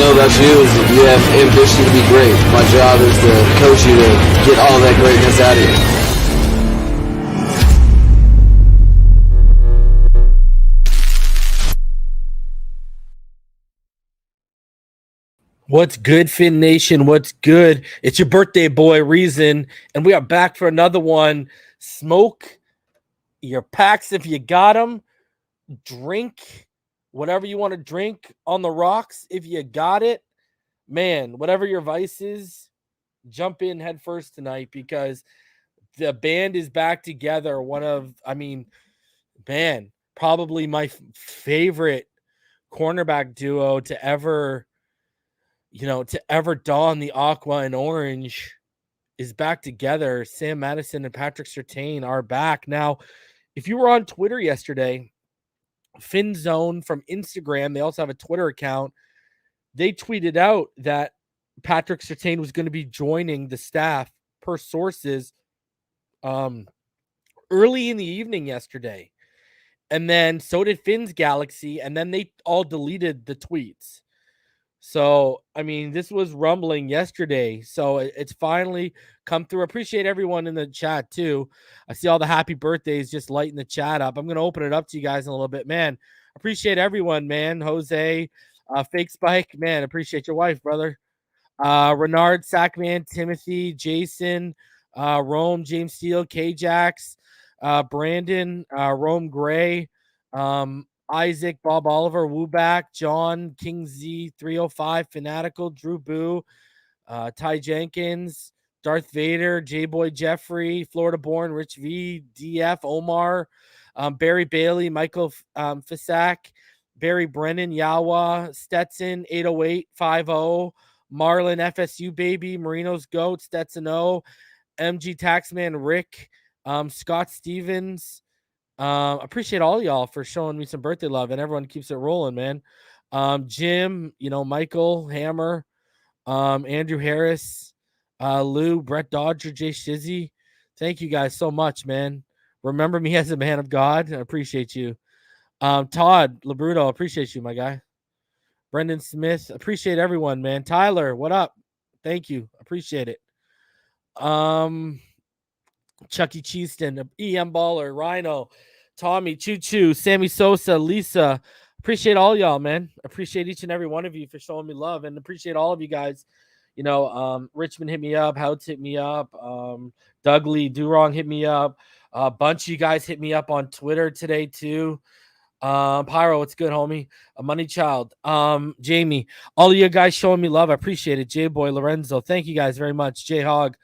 know about you is that you have ambition to be great. My job is to coach you to get all that greatness out of you. What's good, Fin Nation? What's good? It's your birthday boy, Reason, and we are back for another one. Smoke your packs if you got them. Drink whatever you want to drink on the rocks if you got it. Man, whatever your vice is, jump in head first tonight because the band is back together. Probably my favorite cornerback duo to ever don the aqua and orange is back together. Sam Madison and Patrick Surtain are back. Now, if you were on Twitter yesterday, FinZone from Instagram, they also have a Twitter account. They tweeted out that Patrick Surtain was going to be joining the staff per sources early in the evening yesterday. And then so did Finn's Galaxy, and then they all deleted the tweets. So, this was rumbling yesterday. So it's finally come through. Appreciate everyone in the chat too. I see all the happy birthdays just lighting the chat up. I'm going to open it up to you guys in a little bit. Man, appreciate everyone, man. Jose, Fake Spike, man, appreciate your wife, brother. Renard, Sackman, Timothy, Jason, Rome, James Steele, K-Jax, Brandon, Rome Gray, Isaac, Bob Oliver, Wooback, John, King Z, 305, Fanatical, Drew Boo, Ty Jenkins, Darth Vader, J-Boy Jeffrey, Florida Born, Rich V, DF, Omar, Barry Bailey, Michael Fisak, Barry Brennan, Yawa, Stetson, 80850, Marlon, FSU Baby, Marino's Goat, Stetson O, MG Taxman, Rick, Scott Stevens. Appreciate all y'all for showing me some birthday love, and everyone keeps it rolling, man. Jim, Michael Hammer, Andrew Harris, Lou, Brett Dodger, Jay Shizzy. Thank you guys so much, man. Remember me as a man of God. I appreciate you. Todd Labruto, appreciate you, my guy. Brendan Smith, appreciate everyone, man. Tyler, what up? Thank you. Appreciate it. Chucky Cheeston, EM Baller, Rhino, Tommy, Choo Choo, Sammy Sosa, Lisa. Appreciate all y'all, man. Appreciate each and every one of you for showing me love, and appreciate all of you guys. Richmond hit me up, Houts hit me up, Doug Lee Durong hit me up. A bunch of you guys hit me up on Twitter today too. Pyro, what's good, homie? A Money Child, Jamie, all of you guys showing me love. I appreciate it. J Boy, Lorenzo, thank you guys very much. J Hog,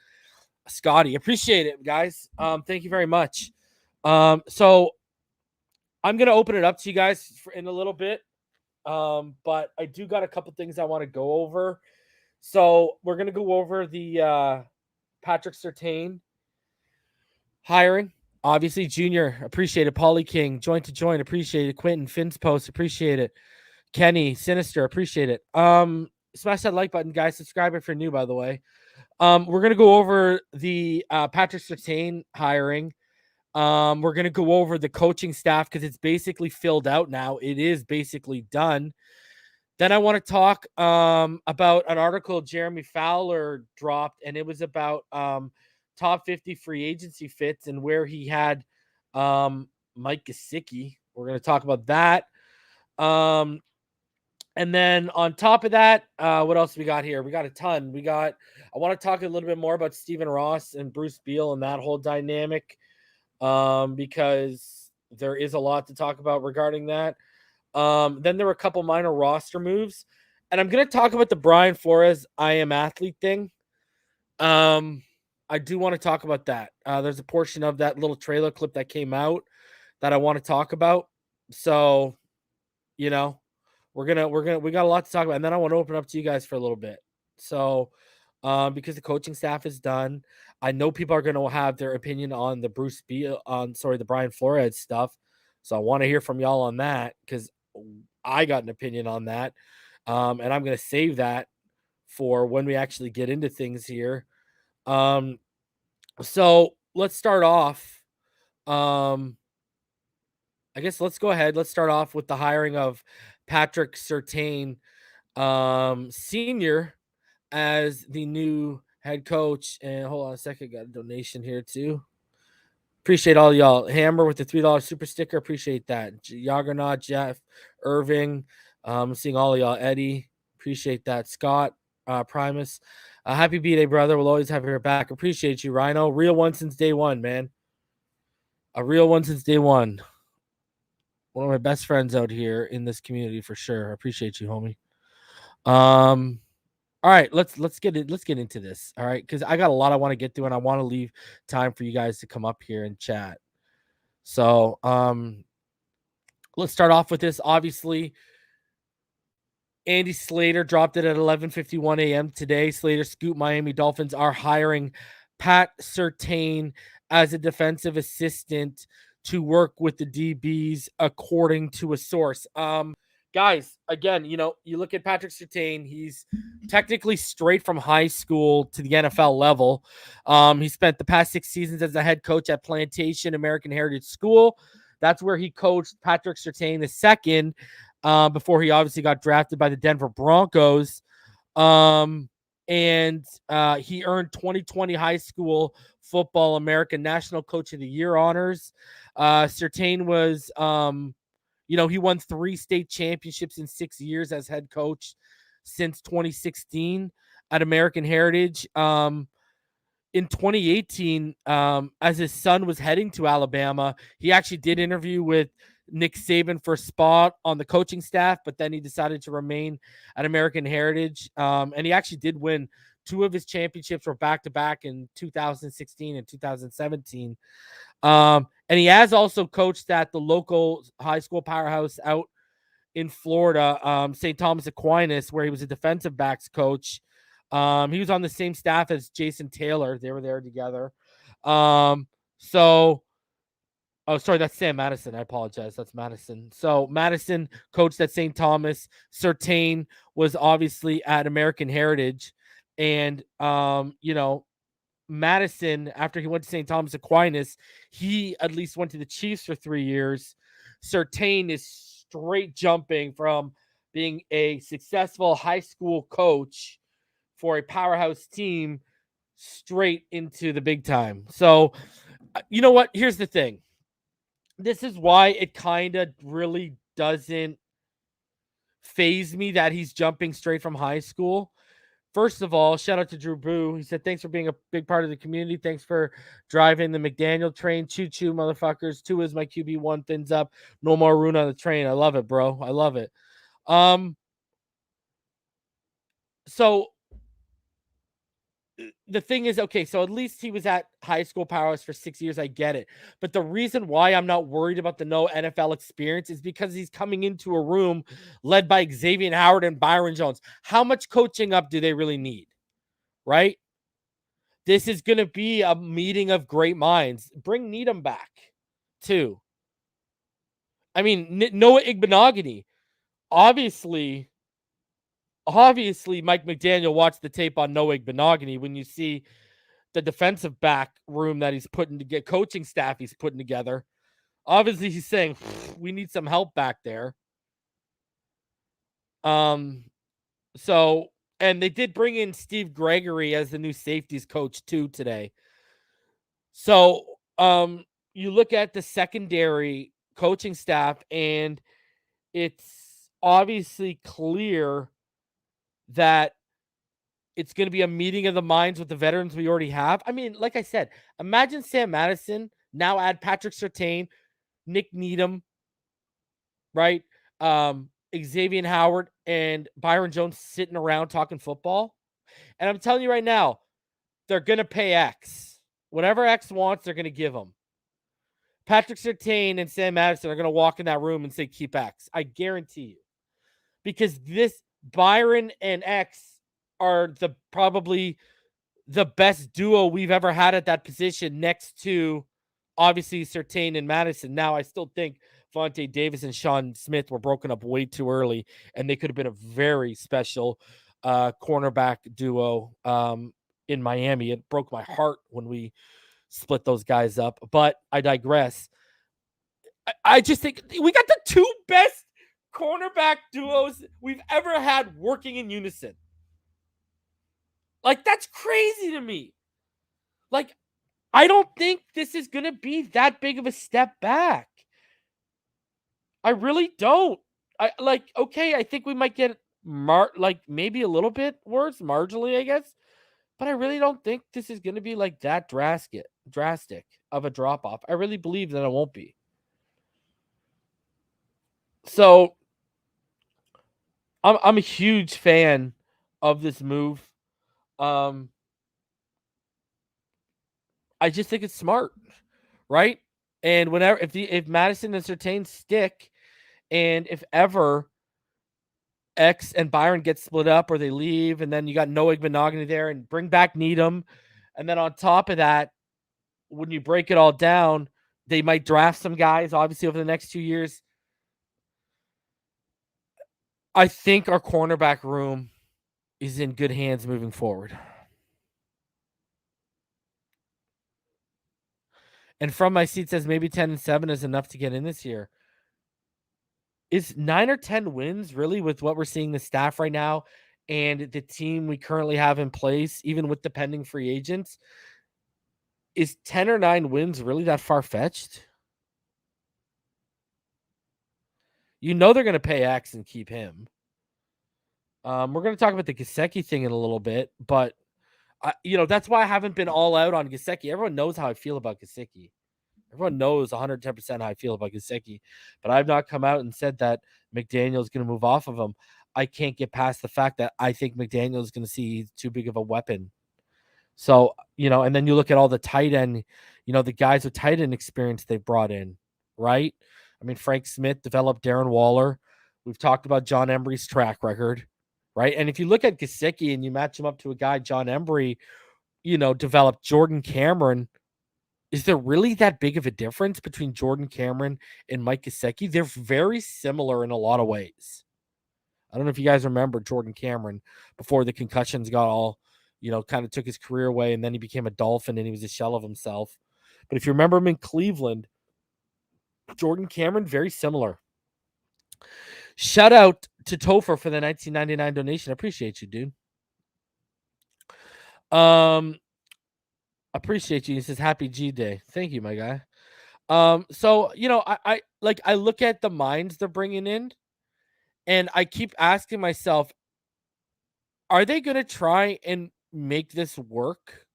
Scotty, appreciate it, guys. Thank you very much. So I'm gonna open it up to you guys in a little bit, but I do got a couple things I want to go over. So we're gonna go over the Patrick Surtain hiring. Obviously, Junior, appreciate it. Paulie King, joint to joint, appreciate it. Quentin, Finn's post, appreciate it. Kenny, Sinister, appreciate it. Smash that like button, guys. Subscribe if you're new, by the way. We're gonna go over the Patrick Surtain hiring. We're gonna go over the coaching staff because it's basically filled out now. It is basically done. Then I want to talk about an article Jeremy Fowler dropped, and it was about top 50 free agency fits and where he had Mike Gesicki. We're going to talk about that. And then on top of that, what else we got here? We got a ton. I want to talk a little bit more about Stephen Ross and Bruce Beal and that whole dynamic because there is a lot to talk about regarding that. Then there were a couple minor roster moves, and I'm going to talk about the Brian Flores I am athlete thing. I do want to talk about that. There's a portion of that little trailer clip that came out that I want to talk about. So, we got a lot to talk about, and then I want to open up to you guys for a little bit. So, because the coaching staff is done, I know people are going to have their opinion on the the Brian Flores stuff. So I want to hear from y'all on that because I got an opinion on that. And I'm going to save that for when we actually get into things here. So let's start off. I guess let's go ahead. Let's start off with the hiring of Patrick Surtain Senior as the new head coach. And hold on a second, got a donation here too. Appreciate all y'all. Hammer with the $3 super sticker. Appreciate that. Juggernaut, Jeff, Irving. Seeing all of y'all. Eddie. Appreciate that. Scott, Primus. Happy B-Day, brother. We'll always have your back. Appreciate you, Rhino. Real one since day one, man. A real one since day one. One of my best friends out here in this community for sure. I appreciate you, homie. All right, let's get into this. All right, because I got a lot I want to get through, and I want to leave time for you guys to come up here and chat. So, let's start off with this. Obviously, Andy Slater dropped it at 11:51 a.m. today. Slater scoop Miami Dolphins are hiring Pat Surtain as a defensive assistant to work with the DBs, according to a source. Guys, again, you look at Patrick Surtain, he's technically straight from high school to the NFL level. He spent the past 6 seasons as a head coach at Plantation American Heritage School. That's where he coached Patrick Surtain II, before he obviously got drafted by the Denver Broncos. And he earned 2020 high school football American National Coach of the Year honors. Surtain was, he won 3 state championships in 6 years as head coach since 2016 at American Heritage. In 2018, as his son was heading to Alabama, he actually did interview with Nick Saban for a spot on the coaching staff, but then he decided to remain at American Heritage. And he actually did win 2 of his championships were back-to-back in 2016 and 2017. And he has also coached at the local high school powerhouse out in Florida, St. Thomas Aquinas, where he was a defensive backs coach. He was on the same staff as Jason Taylor. They were there together. Sorry, that's Sam Madison. I apologize. That's Madison. So Madison coached at St. Thomas. Surtain was obviously at American Heritage. And, Madison, after he went to St. Thomas Aquinas, he at least went to the Chiefs for 3 years. Surtain is straight jumping from being a successful high school coach for a powerhouse team straight into the big time. So, you know what? Here's the thing. This is why it kind of really doesn't faze me that he's jumping straight from high school. First of all, shout out to Drew Boo. He said, thanks for being a big part of the community. Thanks for driving the McDaniel train. Choo-choo, motherfuckers. 2 is my QB1. Fins up. No more ruin on the train. I love it, bro. I love it. So the thing is, okay, so at least he was at high school powerhouse for 6 years. I get it. But the reason why I'm not worried about the no NFL experience is because he's coming into a room led by Xavier Howard and Byron Jones. How much coaching up do they really need? Right? This is going to be a meeting of great minds. Bring Needham back, too. I mean, Noah Igbenogany. Obviously, Mike McDaniel watched the tape on Noah Igbenogany when you see the defensive back room that he's putting to get coaching staff he's putting together. Obviously, he's saying we need some help back there. So, and they did bring in Steve Gregory as the new safeties coach too today. So, you look at the secondary coaching staff, and it's obviously clear that it's going to be a meeting of the minds with the veterans we already have. I mean, like I said, imagine Sam Madison, now add Patrick Surtain, Nick Needham, right? Xavier Howard and Byron Jones sitting around talking football. And I'm telling you right now, they're going to pay X. Whatever X wants, they're going to give them. Patrick Surtain and Sam Madison are going to walk in that room and say, keep X. I guarantee you. Because this Byron and X are probably the best duo we've ever had at that position, next to obviously Surtain and Madison. Now, I still think Vontae Davis and Sean Smith were broken up way too early, and they could have been a very special cornerback duo in Miami. It broke my heart when we split those guys up, but I digress. I just think we got the 2 best cornerback duos we've ever had working in unison. Like, that's crazy to me. Like, I don't think this is going to be that big of a step back. I really don't. I think we might get maybe a little bit worse, marginally, I guess. But I really don't think this is going to be like that drastic of a drop off. I really believe that it won't be. So I'm a huge fan of this move. I just think it's smart, right? And if Madison and Surtain stick, and if ever X and Byron get split up or they leave, and then you got Noah Igbinoghene there, and bring back Needham, and then on top of that, when you break it all down, they might draft some guys, obviously, over the next 2 years. I think our cornerback room is in good hands moving forward. And from my seat says maybe 10-7 is enough to get in this year. Is 9 or 10 wins really, with what we're seeing the staff right now and the team we currently have in place, even with the pending free agents, is 10 or 9 wins really that far-fetched? You know they're going to pay X and keep him. We're going to talk about the Gesicki thing in a little bit, but that's why I haven't been all out on Gesicki. Everyone knows how I feel about Gesicki. Everyone knows 110% how I feel about Gesicki, but I've not come out and said that McDaniel is going to move off of him. I can't get past the fact that I think McDaniel is going to see he's too big of a weapon. So, and then you look at all the tight end, the guys with tight end experience they've brought in, right? I mean, Frank Smith developed Darren Waller. We've talked about John Embry's track record, right? And if you look at Gesicki and you match him up to a guy John Embry, developed Jordan Cameron, is there really that big of a difference between Jordan Cameron and Mike Gesicki? They're very similar in a lot of ways. I don't know if you guys remember Jordan Cameron before the concussions got all, kind of took his career away, and then he became a Dolphin and he was a shell of himself. But if you remember him in Cleveland, Jordan Cameron, very similar. Shout out to Topher for the 1999 donation. I appreciate you, dude. Appreciate you. He says happy G Day. Thank you, my guy. So I look at the minds they're bringing in, and I keep asking myself, are they going to try and make this work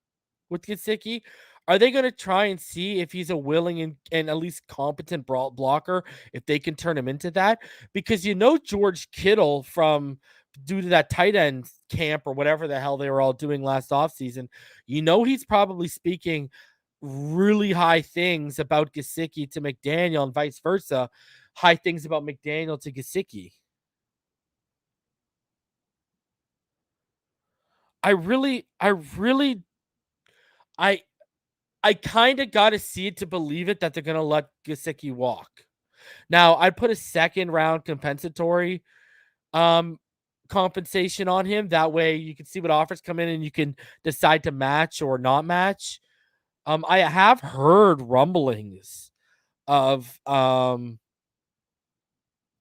with Gesicki? Are they going to try and see if he's a willing and at least competent blocker, if they can turn him into that? Because George Kittle, from due to that tight end camp or whatever the hell they were all doing last offseason, he's probably speaking really high things about Gesicki to McDaniel and vice versa, high things about McDaniel to Gesicki. I kind of got to see it to believe it that they're going to let Gesicki walk. Now, I'd put a second round compensatory compensation on him. That way you can see what offers come in and you can decide to match or not match. I have heard rumblings of a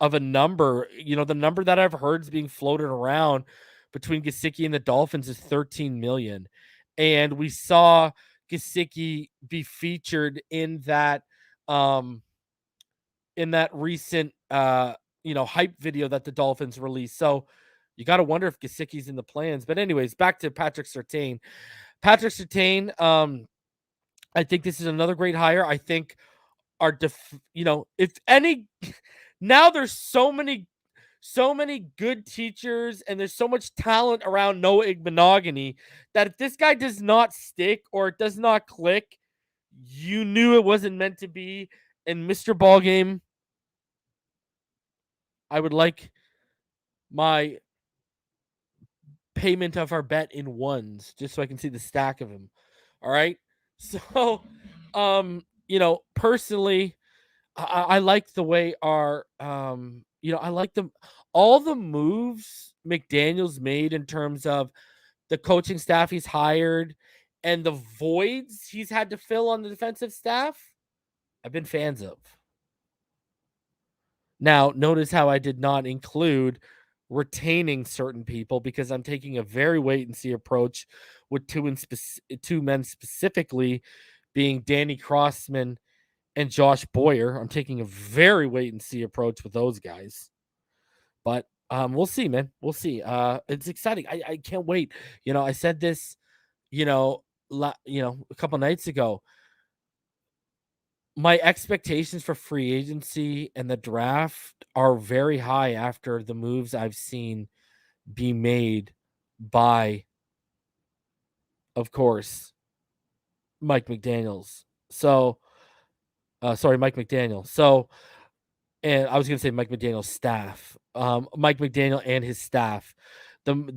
number. The number that I've heard is being floated around between Gesicki and the Dolphins is $13 million. And we saw Gesicki be featured in that recent hype video that the Dolphins released. So you got to wonder if Gesicki's in the plans. But anyways, back to Patrick Surtain. Patrick Surtain, I think this is another great hire. I think if any, now there's so many good teachers and there's so much talent around Noah Igbinoghene that if this guy does not stick or it does not click, you knew it wasn't meant to be. And Mr. Ballgame, I would like my payment of our bet in ones just so I can see the stack of him. All right. So, personally, I like the way our, I like all the moves McDaniel's made in terms of the coaching staff he's hired and the voids he's had to fill on the defensive staff. I've been fans of. Now, notice how I did not include retaining certain people because I'm taking a very wait and see approach with two men specifically being Danny Crossman and Josh Boyer. I'm taking a very wait and see approach with those guys. But we'll see, man. We'll see. It's exciting. I can't wait. I said this, a couple nights ago. My expectations for free agency and the draft are very high after the moves I've seen be made by, of course, Mike McDaniels. So, Mike McDaniel. So, and I was going to say Mike McDaniel's staff, Mike McDaniel and his staff. The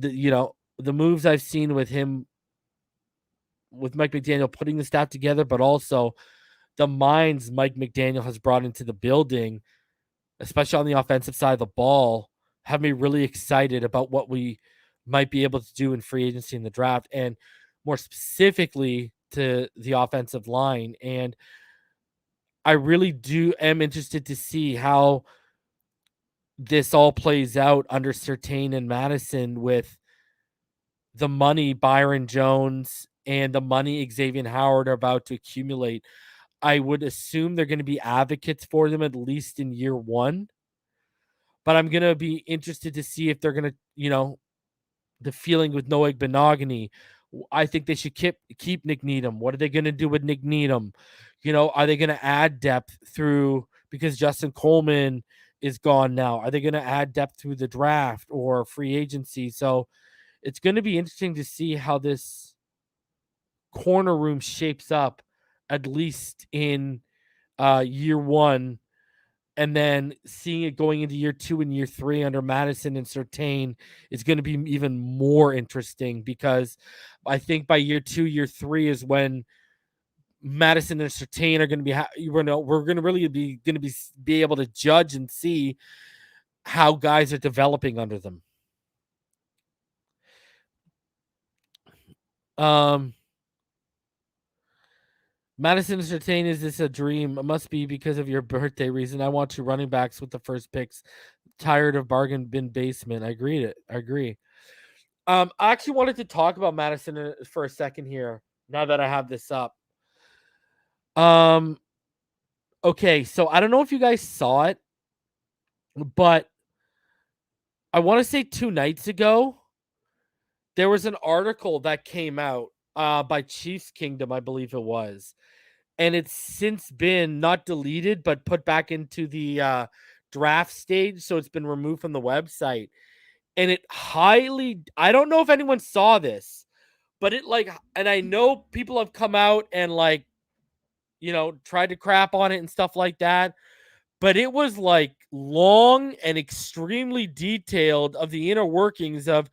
moves I've seen with him, with Mike McDaniel putting the staff together, but also the minds Mike McDaniel has brought into the building, especially on the offensive side of the ball, have me really excited about what we might be able to do in free agency in the draft, and more specifically to the offensive line. And I really am interested to see how this all plays out under Surtain and Madison with the money Byron Jones and the money Xavier Howard are about to accumulate. I would assume they're going to be advocates for them at least in year one. But I'm going to be interested to see if they're going to, the feeling with Noah Benogany. I think they should keep Nick Needham. What are they going to do with Nick Needham? Are they going to add depth through, because Justin Coleman is gone now? Are they going to add depth through the draft or free agency? So it's going to be interesting to see how this corner room shapes up, at least in year one, and then seeing it going into year 2 and year 3 under Madison and Surtain is going to be even more interesting, because I think by year 2, year 3 is when Madison and Surtain are going to be, we're going to really be able to judge and see how guys are developing under them. Madison and Surtain, is this a dream? It must be because of your birthday reason. I want 2 running backs with the first picks. Tired of bargain bin basement. I agree. I actually wanted to talk about Madison for a second here, now that I have this up. Okay, so I don't know if you guys saw it, but I want to say 2 nights ago, there was an article that came out by Chiefs Kingdom, I believe it was. And it's since been not deleted, but put back into the draft stage. So it's been removed from the website. And I don't know if anyone saw this, but and I know people have come out and tried to crap on it and stuff like that. But it was long and extremely detailed of the inner workings of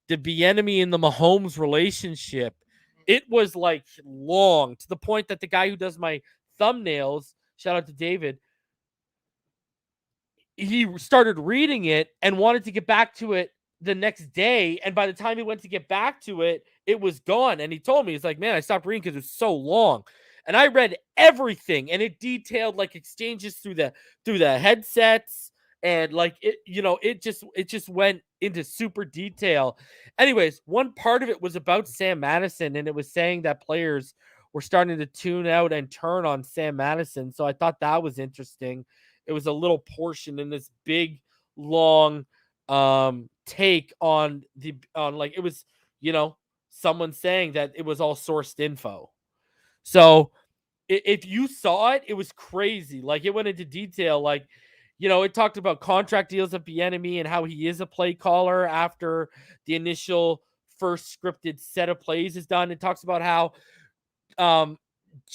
the Bieniemy and the Mahomes relationship. It was long, to the point that the guy who does my thumbnails, shout out to David, he started reading it and wanted to get back to it the next day. And by the time he went to get back to it, it was gone. And he told me, he's like, man, I stopped reading because it was so long. And I read everything, and it detailed exchanges through the headsets, and it just went into super detail. Anyways, one part of it was about Sam Madison, and it was saying that players were starting to tune out and turn on Sam Madison. So I thought that was interesting. It was a little portion in this big, long take on it was, someone saying that it was all sourced info. So if you saw it, it was crazy. It went into detail. It talked about contract deals of Bieniemy and how he is a play caller after the initial first scripted set of plays is done. It talks about how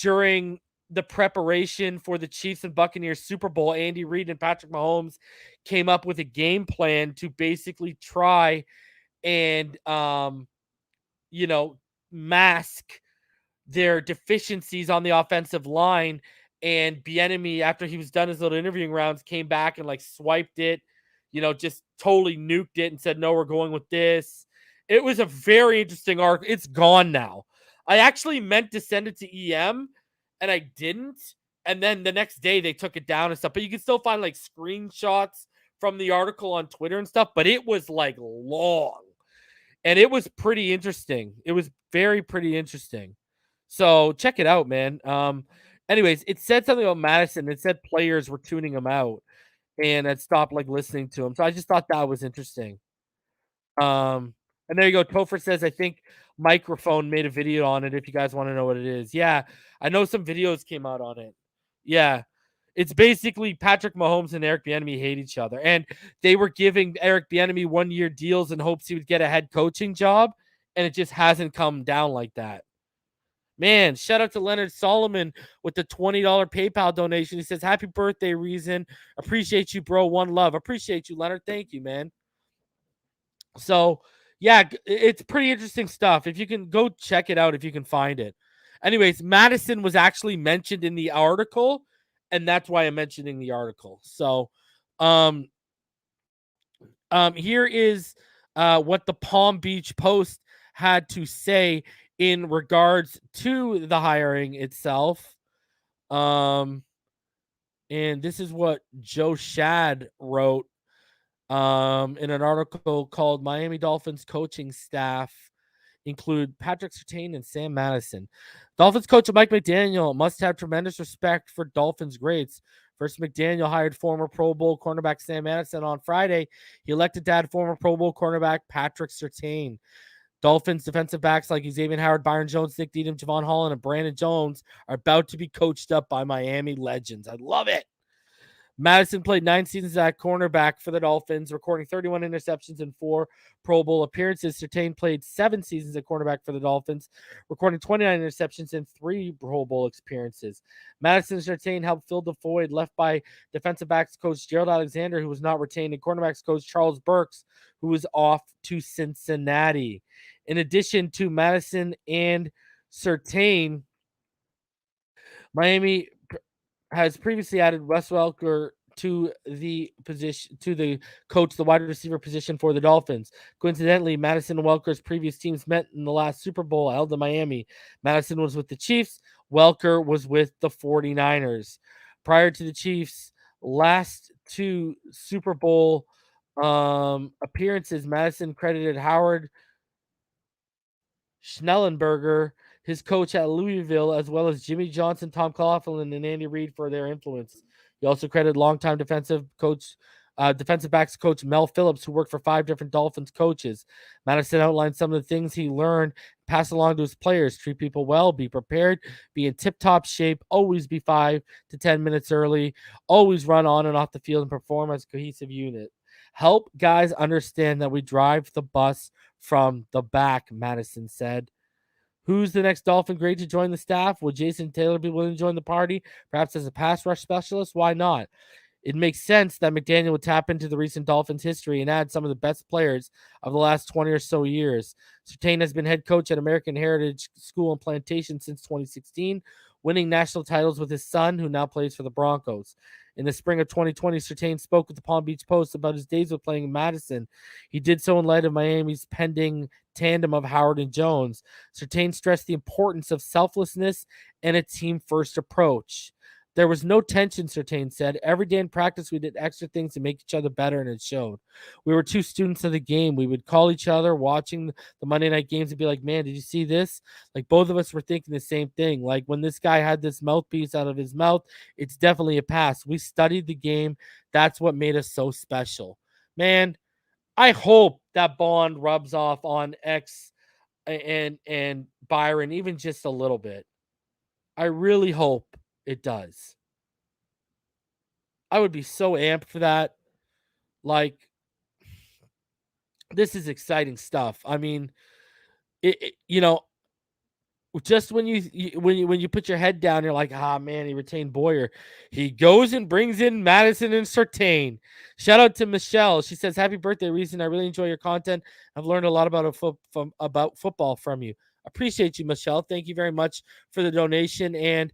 during the preparation for the Chiefs and Buccaneers Super Bowl, Andy Reid and Patrick Mahomes came up with a game plan to basically try and mask their deficiencies on the offensive line. And Bieniemy, after he was done his little interviewing rounds, came back and swiped it, just totally nuked it and said, no, we're going with this. It was a very interesting article. It's gone now. I actually meant to send it to EM and I didn't, And then the next day they took it down and stuff. But you can still find like screenshots from the article on Twitter and stuff. But it was like long. And it was pretty interesting. It was pretty interesting. So check it out, man. Anyways, it said something about Madison. It said players were tuning him out and had stopped like listening to him. So I just thought that was interesting. And there you go. Topher says, I think Microphone made a video on it if you guys want to know what it is. Yeah, I know some videos came out on it. Yeah. It's basically Patrick Mahomes and Eric Bieniemy hate each other. And they were giving Eric Bieniemy 1-year deals in hopes he would get a head coaching job. And it just hasn't come down like that. Man, shout out to Leonard Solomon with the $20 PayPal donation. He says, happy birthday, Reason. Appreciate you, bro. One love. Appreciate you, Leonard. Thank you, man. So, yeah, it's pretty interesting stuff. If you can go check it out, if you can find it. Anyways, Madison was actually mentioned in the article, and that's why I'm mentioning the article. So, here is what the Palm Beach Post had to say in regards to the hiring itself. And this is what Joe Shad wrote in an article called Miami Dolphins Coaching Staff include Patrick Surtain and Sam Madison. Dolphins coach Mike McDaniel must have tremendous respect for Dolphins greats. First, McDaniel hired former Pro Bowl cornerback Sam Madison on Friday. He elected to add former Pro Bowl cornerback Patrick Surtain. Dolphins defensive backs like Xavier Howard, Byron Jones, Nick Needham, Javon Holland, and Brandon Jones are about to be coached up by Miami legends. I love it. Madison played 9 seasons at cornerback for the Dolphins, recording 31 interceptions and 4 Pro Bowl appearances. Surtain played 7 seasons at cornerback for the Dolphins, recording 29 interceptions and 3 Pro Bowl appearances. Madison and Surtain helped fill the void left by defensive backs coach Gerald Alexander, who was not retained, and cornerbacks coach Charles Burks, who was off to Cincinnati. In addition to Madison and Surtain, Miami has previously added Wes Welker to the wide receiver position for the Dolphins. Coincidentally, Madison and Welker's previous teams met in the last Super Bowl held in Miami. Madison was with the Chiefs. Welker was with the 49ers. Prior to the Chiefs' last 2 Super Bowl appearances, Madison credited Howard Schnellenberger, his coach at Louisville, as well as Jimmy Johnson, Tom Coughlin, and Andy Reid for their influence. He also credited longtime defensive backs coach Mel Phillips, who worked for 5 different Dolphins coaches. Madison outlined some of the things he learned, passed along to his players: treat people well, be prepared, be in tip-top shape, always be 5 to 10 minutes early, always run on and off the field and perform as a cohesive unit. Help guys understand that we drive the bus from the back, Madison said. Who's the next Dolphin great to join the staff? Would Jason Taylor be willing to join the party? Perhaps as a pass rush specialist? Why not? It makes sense that McDaniel would tap into the recent Dolphins history and add some of the best players of the last 20 or so years. Surtain has been head coach at American Heritage School and Plantation since 2016, winning national titles with his son, who now plays for the Broncos. In the spring of 2020, Surtain spoke with the Palm Beach Post about his days with playing in Madison. He did so in light of Miami's pending tandem of Howard and Jones. Surtain stressed the importance of selflessness and a team-first approach. There was no tension, Surtain said. Every day in practice, we did extra things to make each other better, and it showed. We were 2 students of the game. We would call each other watching the Monday night games and be like, man, did you see this? Like, both of us were thinking the same thing. Like, when this guy had this mouthpiece out of his mouth, it's definitely a pass. We studied the game. That's what made us so special. Man, I hope that bond rubs off on X and Byron, even just a little bit. I really hope it does. I would be so amped for that. Like, this is exciting stuff. I mean, just when you put your head down, you're like, man, he retained Boyer. He goes and brings in Madison and Surtain. Shout out to Michelle. She says, happy birthday, Reason. I really enjoy your content. I've learned a lot about football from you. Appreciate you, Michelle. Thank you very much for the donation. And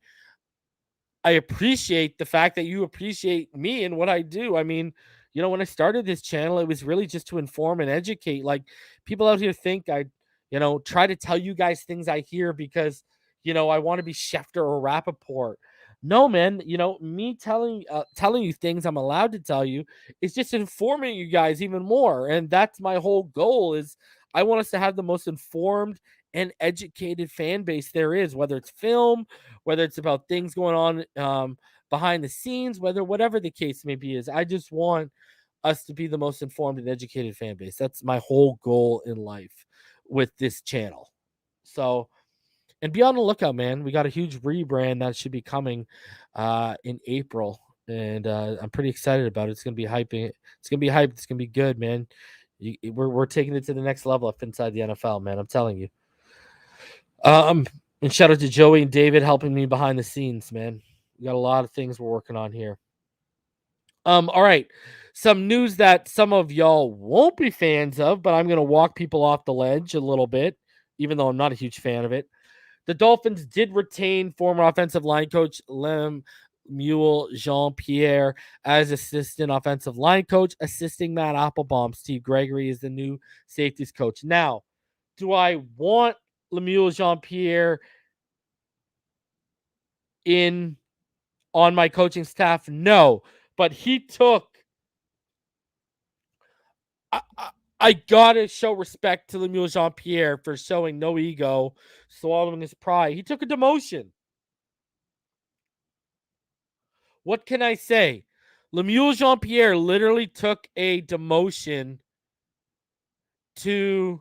I appreciate the fact that you appreciate me and what I do. I mean, when I started this channel, it was really just to inform and educate. Like, people out here think I try to tell you guys things I hear because, I want to be Schefter or Rappaport. No, man, me telling you things I'm allowed to tell you is just informing you guys even more. And that's my whole goal is I want us to have the most informed and educated fan base there is, whether it's film, whether it's about things going on behind the scenes, whatever the case may be is. I just want us to be the most informed and educated fan base. That's my whole goal in life with this channel. So, and be on the lookout, man. We got a huge rebrand that should be coming in April, and I'm pretty excited about it. It's gonna be hyping. It's gonna be hyped. It's gonna be good, man. We're taking it to the next level up inside the NFL, man. I'm telling you. And shout out to Joey and David helping me behind the scenes, man. We got a lot of things we're working on here. All right. Some news that some of y'all won't be fans of, but I'm gonna walk people off the ledge a little bit, even though I'm not a huge fan of it. The Dolphins did retain former offensive line coach Lemeul Jeanpierre as assistant offensive line coach, assisting Matt Applebaum. Steve Gregory is the new safeties coach. Now, do I want Lemeul Jeanpierre on my coaching staff? No, but he took. I gotta show respect to Lemeul Jeanpierre for showing no ego, swallowing his pride. He took a demotion. What can I say? Lemeul Jeanpierre literally took a demotion to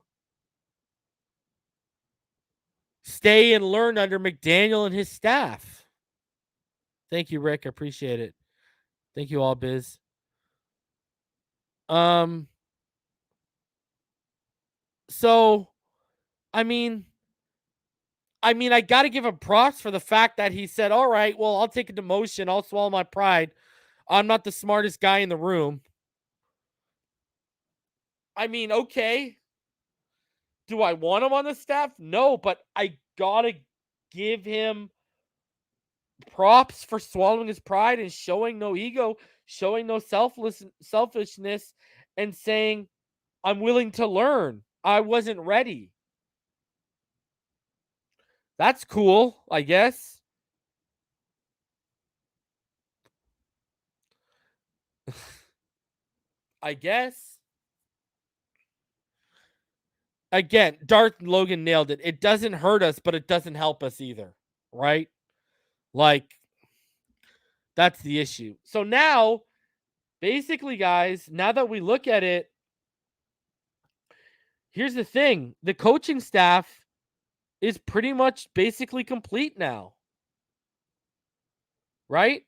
stay and learn under McDaniel and his staff. Thank you, Rick. I appreciate it. Thank you all, Biz. So, I mean, I got to give him props for the fact that he said, all right, well, I'll take a demotion. I'll swallow my pride. I'm not the smartest guy in the room. I mean, okay. Do I want him on the staff? No, but I got to give him props for swallowing his pride and showing no ego, showing no selfishness, and saying, I'm willing to learn. I wasn't ready. That's cool, I guess. I guess. Again, Darth Logan nailed it. It doesn't hurt us, but it doesn't help us either, right? Like, that's the issue. So now, basically, guys, now that we look at it, here's the thing. The coaching staff is pretty much basically complete now. Right?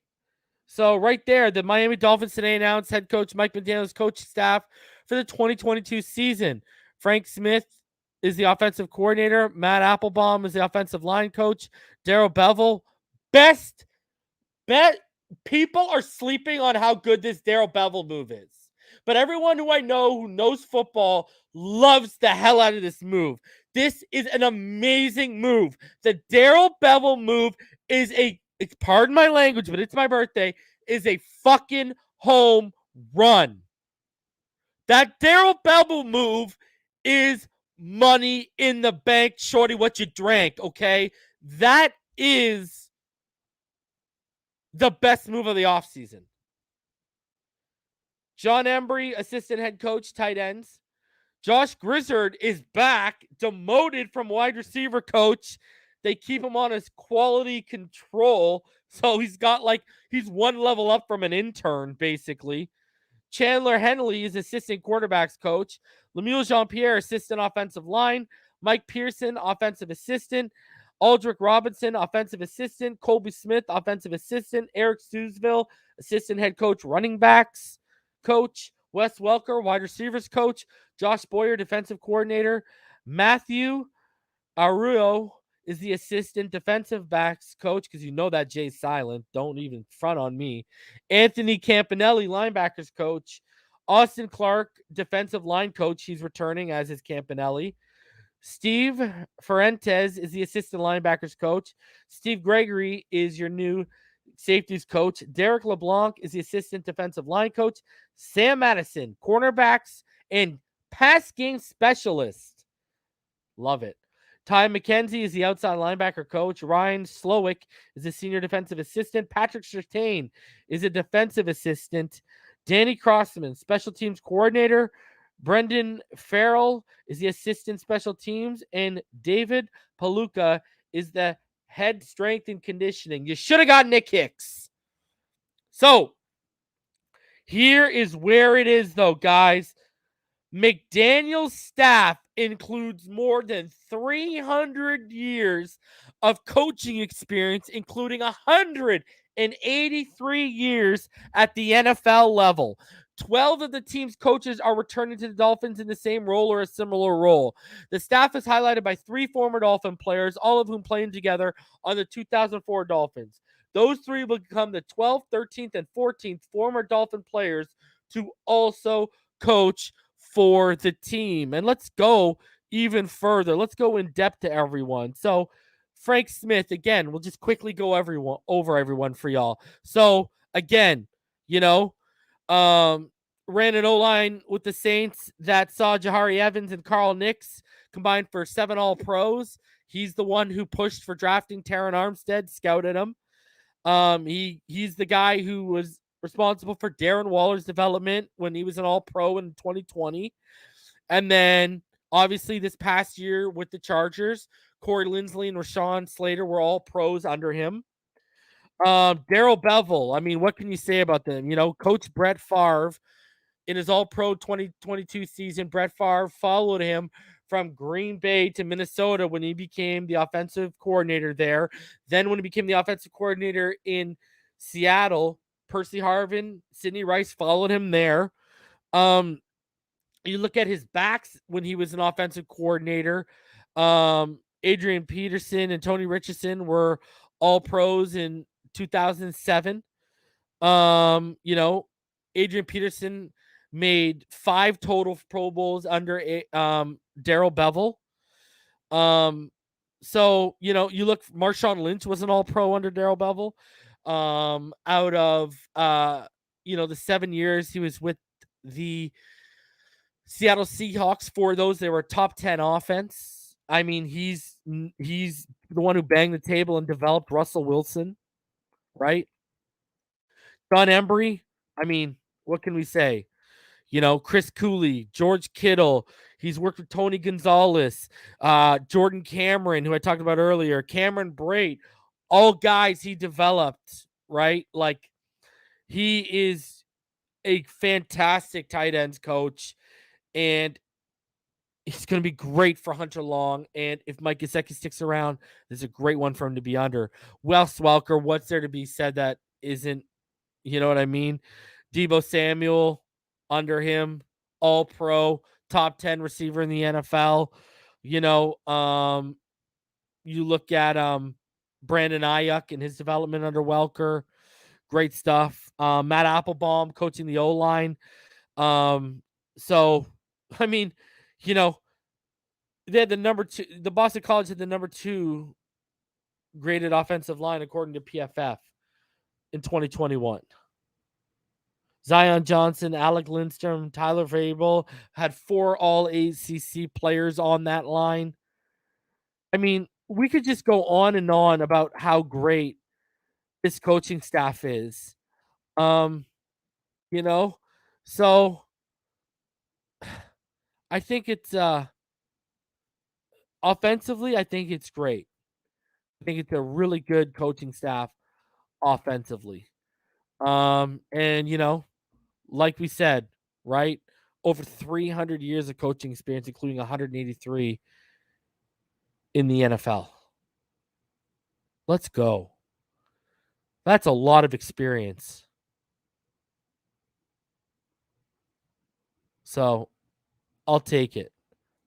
So right there, the Miami Dolphins today announced head coach Mike McDaniel's coaching staff for the 2022 season. Frank Smith is the offensive coordinator. Matt Applebaum is the offensive line coach. Darrell Bevell, bet people are sleeping on how good this Darrell Bevell move is. But everyone who I know who knows football loves the hell out of this move. This is an amazing move. The Darrell Bevell move is pardon my language, but it's my birthday, is a fucking home run. That Darrell Bevell move is money in the bank, shorty, what you drank, okay? That is the best move of the offseason. John Embry, assistant head coach, tight ends. Josh Grizzard is back, demoted from wide receiver coach. They keep him on as quality control. So he's one level up from an intern, basically. Chandler Henley is assistant quarterbacks coach. Lemeul Jeanpierre, assistant offensive line. Mike Pearson, offensive assistant. Aldrick Robinson, offensive assistant. Colby Smith, offensive assistant. Eric Steusville, assistant head coach, running backs coach. Wes Welker, wide receivers coach. Josh Boyer, defensive coordinator. Matthew Arroyo is the assistant defensive backs coach, because you know that Jay's silent. Don't even front on me. Anthony Campanelli, linebackers coach. Austin Clark, defensive line coach. He's returning, as is Campanelli. Steve Fuentes is the assistant linebackers coach. Steve Gregory is your new safeties coach. Derek LeBlanc is the assistant defensive line coach. Sam Madison, cornerbacks and pass game specialist. Love it. Ty McKenzie is the outside linebacker coach. Ryan Slowick is a senior defensive assistant. Patrick Surtain is a defensive assistant. Danny Crossman, special teams coordinator. Brendan Farrell is the assistant special teams. And David Paluca is the head strength and conditioning. You should have got Nick Hicks. So, here is where it is, though, guys. McDaniel's staff includes more than 300 years of coaching experience, including 183 years at the NFL level. 12 of the team's coaches are returning to the Dolphins in the same role or a similar role. The staff is highlighted by 3 former Dolphin players, all of whom played together on the 2004 Dolphins. Those 3 will become the 12th, 13th, and 14th former Dolphin players to also coach for the team. And let's go even further. Let's go in depth to everyone. So Frank Smith, again, we'll just quickly go over everyone for y'all. So again, ran an O-line with the Saints that saw Jahari Evans and Carl Nix combined for 7 All-Pros. He's the one who pushed for drafting Taron Armstead, scouted him. He's the guy who was responsible for Darren Waller's development when he was an All-Pro in 2020. And then, obviously, this past year with the Chargers, Corey Linsley and Rashawn Slater were all pros under him. Daryl Bevell, I mean, what can you say about them? Coach Brett Favre, in his All-Pro 2022 season, Brett Favre followed him from Green Bay to Minnesota when he became the offensive coordinator there. Then when he became the offensive coordinator in Seattle, Percy Harvin, Sidney Rice followed him there. You look at his backs when he was an offensive coordinator. Adrian Peterson and Tony Richardson were all pros in 2007. Adrian Peterson made 5 total Pro Bowls under Daryl Bevell. So, you look, Marshawn Lynch was an all-pro under Daryl Bevell. Out of, the 7 years he was with the Seattle Seahawks, for those, they were top 10 offense. I mean, he's the one who banged the table and developed Russell Wilson, right? Don Embry, I mean, what can we say? Chris Cooley, George Kittle. He's worked with Tony Gonzalez, Jordan Cameron, who I talked about earlier, Cameron Brate, all guys he developed, right? Like, he is a fantastic tight ends coach, and he's going to be great for Hunter Long. And if Mike Gesicki sticks around, there's a great one for him to be under. Wes Welker, what's there to be said that isn't, you know what I mean? Deebo Samuel, under him, all pro, top 10 receiver in the NFL. You look at Brandon Ayuk and his development under Welker. Great stuff. Matt Applebaum coaching the O-line. So, I mean, they had the number 2, the Boston College had the number 2 graded offensive line according to PFF in 2021. Zion Johnson, Alec Lindstrom, Tyler Vrabel had 4 All-ACC players on that line. I mean, we could just go on and on about how great this coaching staff is. So I think it's offensively, I think it's great. I think it's a really good coaching staff offensively. And like we said, right? Over 300 years of coaching experience, including 183 in the NFL. Let's go. That's a lot of experience. So I'll take it.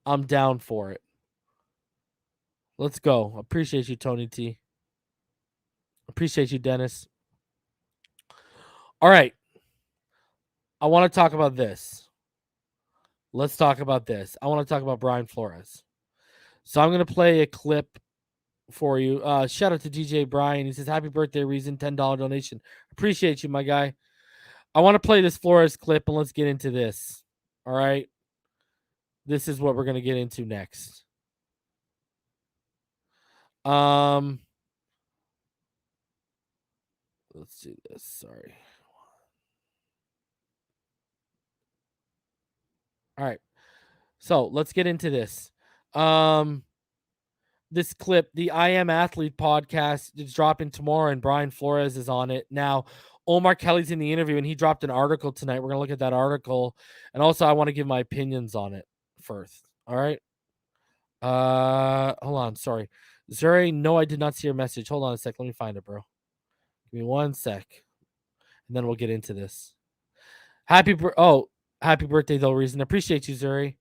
I'm down for it. Let's go. Appreciate you, Tony T. Appreciate you, Dennis. All right. I want to talk about this. Let's talk about this. I want to talk about Brian Flores. So I'm going to play a clip for you. Shout out to DJ Brian. He says, happy birthday, Reason, $10 donation. Appreciate you, my guy. I want to play this Flores clip, and let's get into this. All right. This is what we're going to get into next. Let's do this. Sorry. All right. So let's get into this. This clip, the I Am Athlete podcast, is dropping tomorrow, and Brian Flores is on it. Now, Omar Kelly's in the interview, and he dropped an article tonight. We're going to look at that article. And also, I want to give my opinions on it first. All right. Hold on. Sorry. Zuri, no, I did not see your message. Hold on a sec. Let me find it, bro. Give me 1 sec. And then we'll get into this. Happy birthday, though, Reason. Appreciate you, Zuri.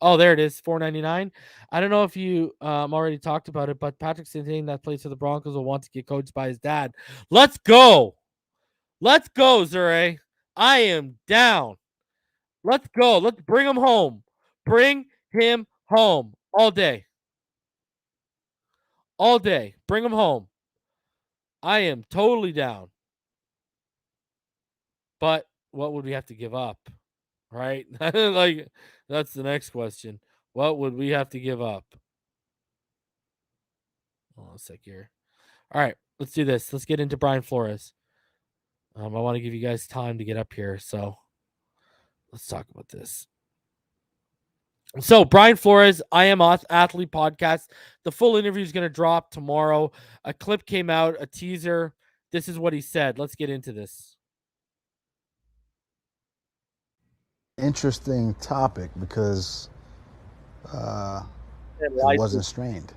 Oh, there it is, $4.99. I don't know if you already talked about it, but Patrick Surtain, that plays for the Broncos, will want to get coached by his dad. Let's go. Let's go, Zure. I am down. Let's go. Let's bring him home. Bring him home all day. All day. Bring him home. I am totally down. But what would we have to give up? Right? Like, that's the next question. What would we have to give up? Hold on a sec here. All right, let's do this. Let's get into Brian Flores. I want to give you guys time to get up here, so let's talk about this. So, Brian Flores, I Am Athlete podcast. The full interview is going to drop tomorrow. A clip came out, a teaser. This is what he said. Let's get into this. Interesting topic because it wasn't strained.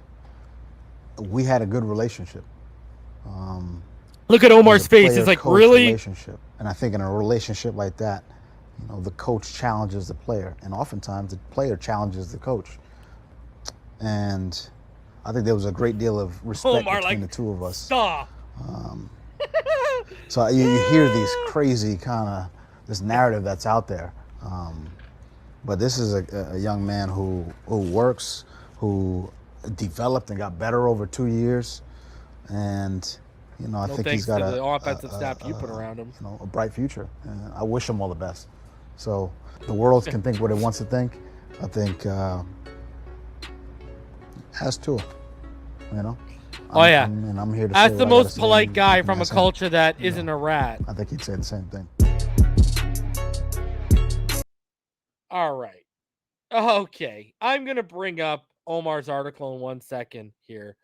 We had a good relationship. Look at Omar's face. It's like, really? Relationship. And I think in a relationship like that, you know, the coach challenges the player, and oftentimes the player challenges the coach. And I think there was a great deal of respect between the two of us. Stop. So you hear these crazy kind of this narrative that's out there. But this is a young man who works, who developed and got better over 2 years, and you know I think he's got the offensive staff you put around him. You know, a bright future. And I wish him all the best. So the world can think what it wants to think. I think as to, you know. I'm here to as say the most polite guy from a culture that isn't a rat. I think he'd say the same thing. All right. Okay. I'm going to bring up Omar's article in 1 second here.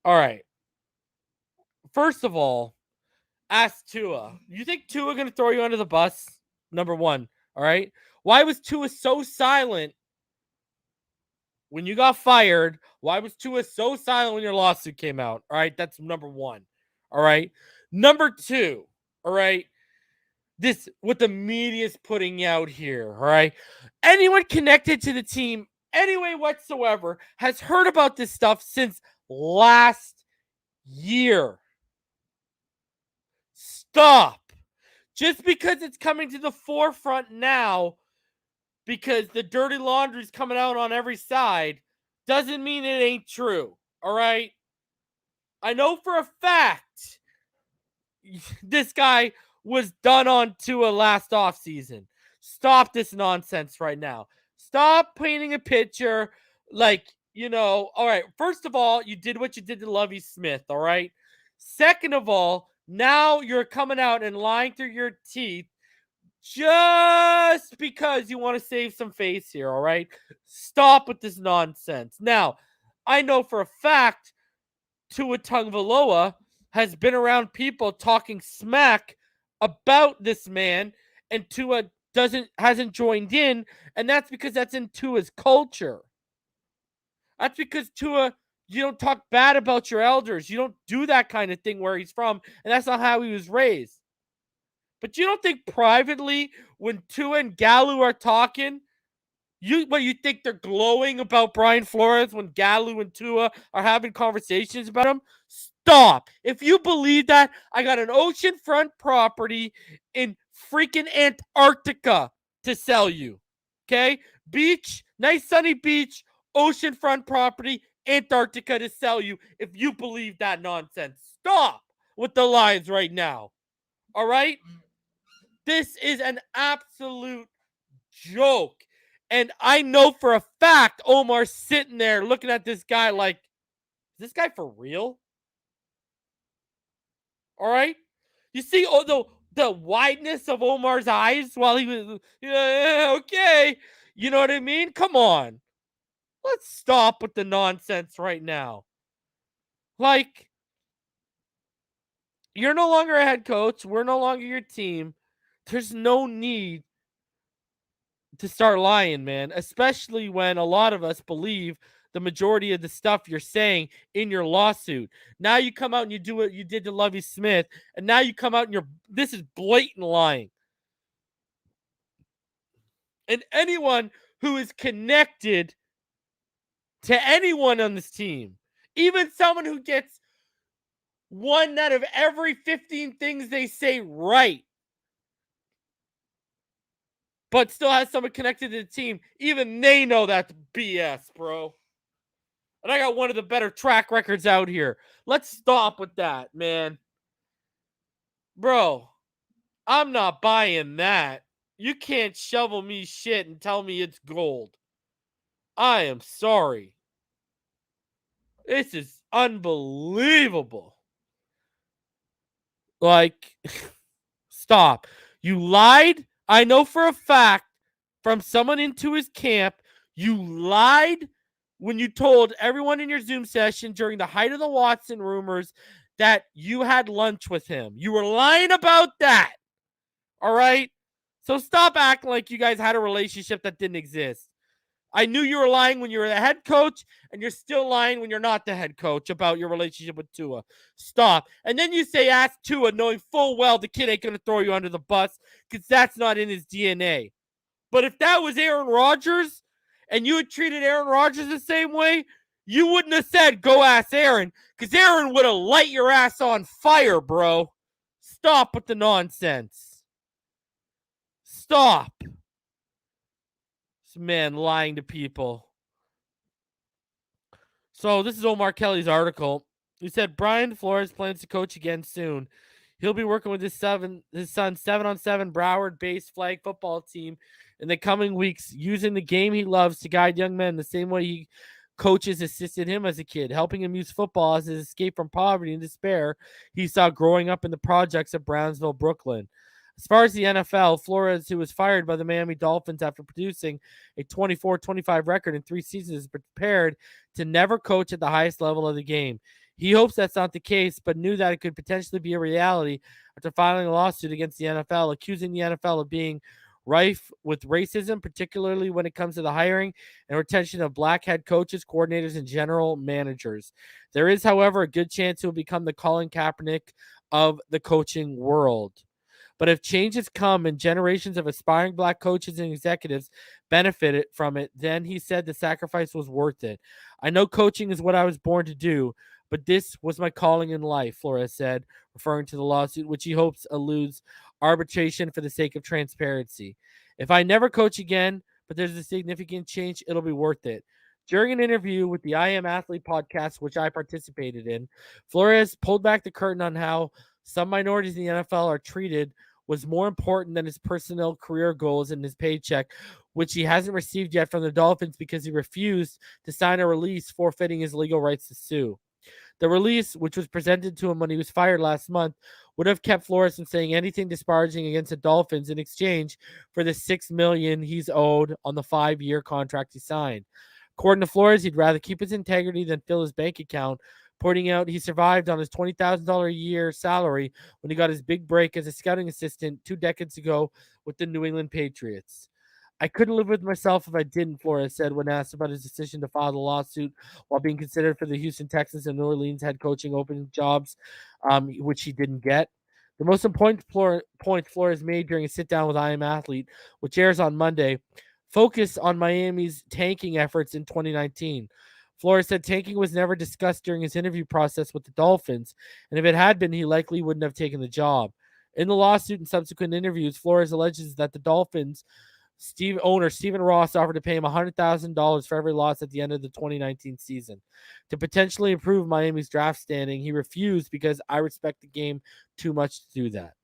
All right. First of all, ask Tua. You think Tua going to throw you under the bus? Number one. All right. Why was Tua so silent when you got fired? Why was Tua so silent when your lawsuit came out? All right. That's number one. All right. Number two. All right. This, what the media is putting out here, all right? Anyone connected to the team, anyway whatsoever, has heard about this stuff since last year. Stop. Just because it's coming to the forefront now, because the dirty laundry is coming out on every side, doesn't mean it ain't true, all right? I know for a fact this guy was done on Tua last offseason. Stop this nonsense right now. Stop painting a picture like, you know, all right, first of all, you did what you did to Lovie Smith, all right? Second of all, now you're coming out and lying through your teeth just because you want to save some face here, all right? Stop with this nonsense. Now, I know for a fact Tua Tagovailoa has been around people talking smack about this man, and Tua hasn't joined in, and that's because that's in Tua's culture. That's because Tua, you don't talk bad about your elders. You don't do that kind of thing where he's from, and that's not how he was raised. But you don't think privately when Tua and Gallu are talking, you think they're glowing about Brian Flores when Gallu and Tua are having conversations about him? Stop. If you believe that, I got an oceanfront property in freaking Antarctica to sell you. Okay? Beach, nice sunny beach, oceanfront property, Antarctica to sell you if you believe that nonsense. Stop with the lies right now. All right? This is an absolute joke. And I know for a fact Omar's sitting there looking at this guy like, is this guy for real? All right? You see the wideness of Omar's eyes while he was, yeah, okay. You know what I mean? Come on. Let's stop with the nonsense right now. Like, you're no longer a head coach. We're no longer your team. There's no need to start lying, man, especially when a lot of us believe the majority of the stuff you're saying in your lawsuit. Now you come out and you do what you did to Lovie Smith, and now you come out and this is blatant lying. And anyone who is connected to anyone on this team, even someone who gets one out of every 15 things they say right, but still has someone connected to the team, even they know that's BS, bro. And I got one of the better track records out here. Let's stop with that, man. Bro, I'm not buying that. You can't shovel me shit and tell me it's gold. I am sorry. This is unbelievable. Like, stop. You lied. I know for a fact from someone into his camp, you lied when you told everyone in your Zoom session during the height of the Watson rumors that you had lunch with him. You were lying about that. All right? So stop acting like you guys had a relationship that didn't exist. I knew you were lying when you were the head coach, and you're still lying when you're not the head coach about your relationship with Tua. Stop. And then you say ask Tua, knowing full well the kid ain't going to throw you under the bus because that's not in his DNA. But if that was Aaron Rodgers and you had treated Aaron Rodgers the same way, you wouldn't have said, go ask Aaron, because Aaron would have light your ass on fire, bro. Stop with the nonsense. Stop. This man lying to people. So this is Omar Kelly's article. He said Brian Flores plans to coach again soon. He'll be working with his son's 7-on-7 Broward-based flag football team in the coming weeks, using the game he loves to guide young men the same way he coaches assisted him as a kid, helping him use football as his escape from poverty and despair he saw growing up in the projects of Brownsville, Brooklyn. As far as the NFL, Flores, who was fired by the Miami Dolphins after producing a 24-25 record in 3 seasons, is prepared to never coach at the highest level of the game. He hopes that's not the case, but knew that it could potentially be a reality after filing a lawsuit against the NFL, accusing the NFL of being rife with racism, particularly when it comes to the hiring and retention of black head coaches, coordinators, and general managers. There is, however, a good chance he will become the Colin Kaepernick of the coaching world. But if changes come and generations of aspiring black coaches and executives benefited from it, then he said the sacrifice was worth it. I know coaching is what I was born to do, but this was my calling in life, Flores said, referring to the lawsuit, which he hopes eludes arbitration for the sake of transparency. If I never coach again, but there's a significant change, it'll be worth it. During an interview with the I Am Athlete podcast, which I participated in, Flores pulled back the curtain on how some minorities in the NFL are treated was more important than his personal career goals and his paycheck, which he hasn't received yet from the Dolphins because he refused to sign a release forfeiting his legal rights to sue. The release, which was presented to him when he was fired last month, would have kept Flores from saying anything disparaging against the Dolphins in exchange for the $6 million he's owed on the 5-year contract he signed. According to Flores, he'd rather keep his integrity than fill his bank account, pointing out he survived on his $20,000 a year salary when he got his big break as a scouting assistant 2 decades ago with the New England Patriots. I couldn't live with myself if I didn't, Flores said when asked about his decision to file the lawsuit while being considered for the Houston Texans and New Orleans head coaching open jobs, which he didn't get. The most important point Flores made during a sit-down with I Am Athlete, which airs on Monday, focused on Miami's tanking efforts in 2019. Flores said tanking was never discussed during his interview process with the Dolphins, and if it had been, he likely wouldn't have taken the job. In the lawsuit and subsequent interviews, Flores alleges that the Dolphins owner Stephen Ross offered to pay him $100,000 for every loss at the end of the 2019 season. To potentially improve Miami's draft standing, he refused because I respect the game too much to do that.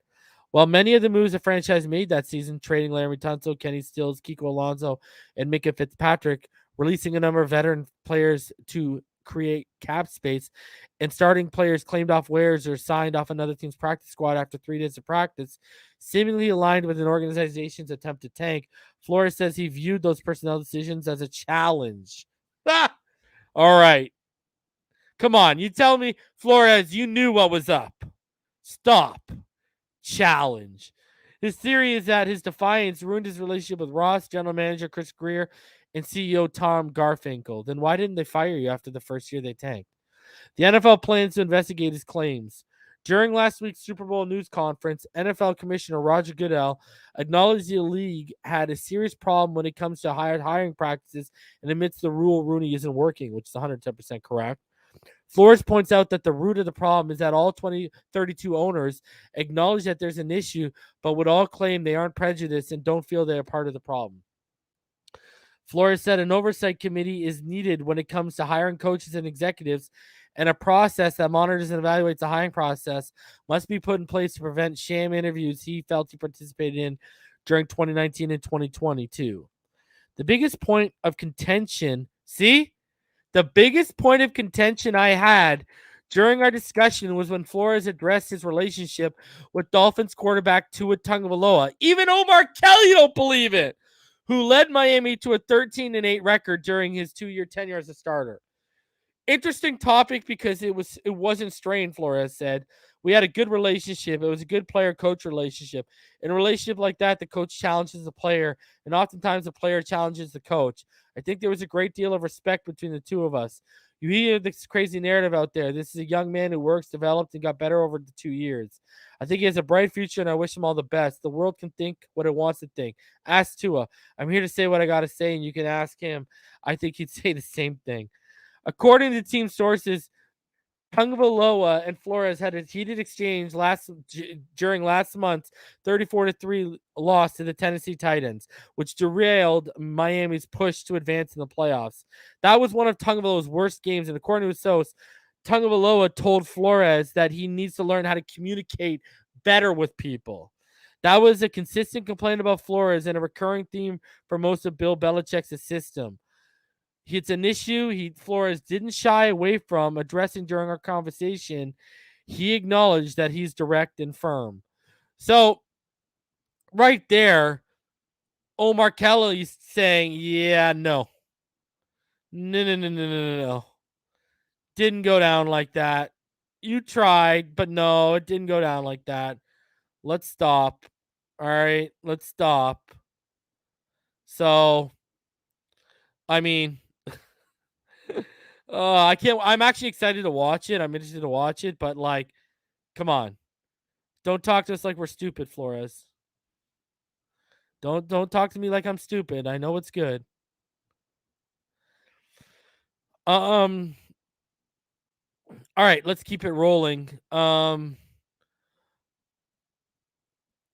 While many of the moves the franchise made that season, trading Larry Tunsil, Kenny Stills, Kiko Alonso, and Mika Fitzpatrick, releasing a number of veteran players to create cap space, and starting players claimed off waivers or signed off another team's practice squad after 3 days of practice, seemingly aligned with an organization's attempt to tank, Flores says he viewed those personnel decisions as a challenge. Ah! All right. Come on. You tell me, Flores, you knew what was up. Stop. Challenge. His theory is that his defiance ruined his relationship with Ross, general manager Chris Greer, and CEO Tom Garfinkel. Then why didn't they fire you after the first year they tanked? The NFL plans to investigate his claims. During last week's Super Bowl news conference, NFL Commissioner Roger Goodell acknowledged the league had a serious problem when it comes to hiring practices and admits the rule Rooney isn't working, which is 110% correct. Flores points out that the root of the problem is that all 32 owners acknowledge that there's an issue, but would all claim they aren't prejudiced and don't feel they're part of the problem. Flores said an oversight committee is needed when it comes to hiring coaches and executives, and a process that monitors and evaluates the hiring process must be put in place to prevent sham interviews he felt he participated in during 2019 and 2022. The biggest point of contention, the biggest point of contention I had during our discussion was when Flores addressed his relationship with Dolphins quarterback Tua Tagovailoa. Even Omar Kelly don't believe it, who led Miami to a 13-8 record during his 2-year tenure as a starter. Interesting topic because it wasn't strained, Flores said. We had a good relationship. It was a good player-coach relationship. In a relationship like that, the coach challenges the player, and oftentimes the player challenges the coach. I think there was a great deal of respect between the two of us. You hear this crazy narrative out there. This is a young man who works, developed, and got better over the 2 years. I think he has a bright future, and I wish him all the best. The world can think what it wants to think. Ask Tua. I'm here to say what I got to say, and you can ask him. I think he'd say the same thing. According to team sources, Tagovailoa and Flores had a heated exchange during last month's 34-3 loss to the Tennessee Titans, which derailed Miami's push to advance in the playoffs. That was one of Tagovailoa's worst games, and according to his source, Tagovailoa told Flores that he needs to learn how to communicate better with people. That was a consistent complaint about Flores and a recurring theme for most of Bill Belichick's system. It's an issue Flores didn't shy away from addressing during our conversation. He acknowledged that he's direct and firm. So, right there, Omar Kelly's saying, yeah, no. No. Didn't go down like that. You tried, but no, it didn't go down like that. Let's stop. All right, let's stop. So, I mean... I can't. I'm actually excited to watch it. I'm interested to watch it, but like, come on, don't talk to us like we're stupid, Flores. Don't talk to me like I'm stupid. I know it's good. All right, let's keep it rolling.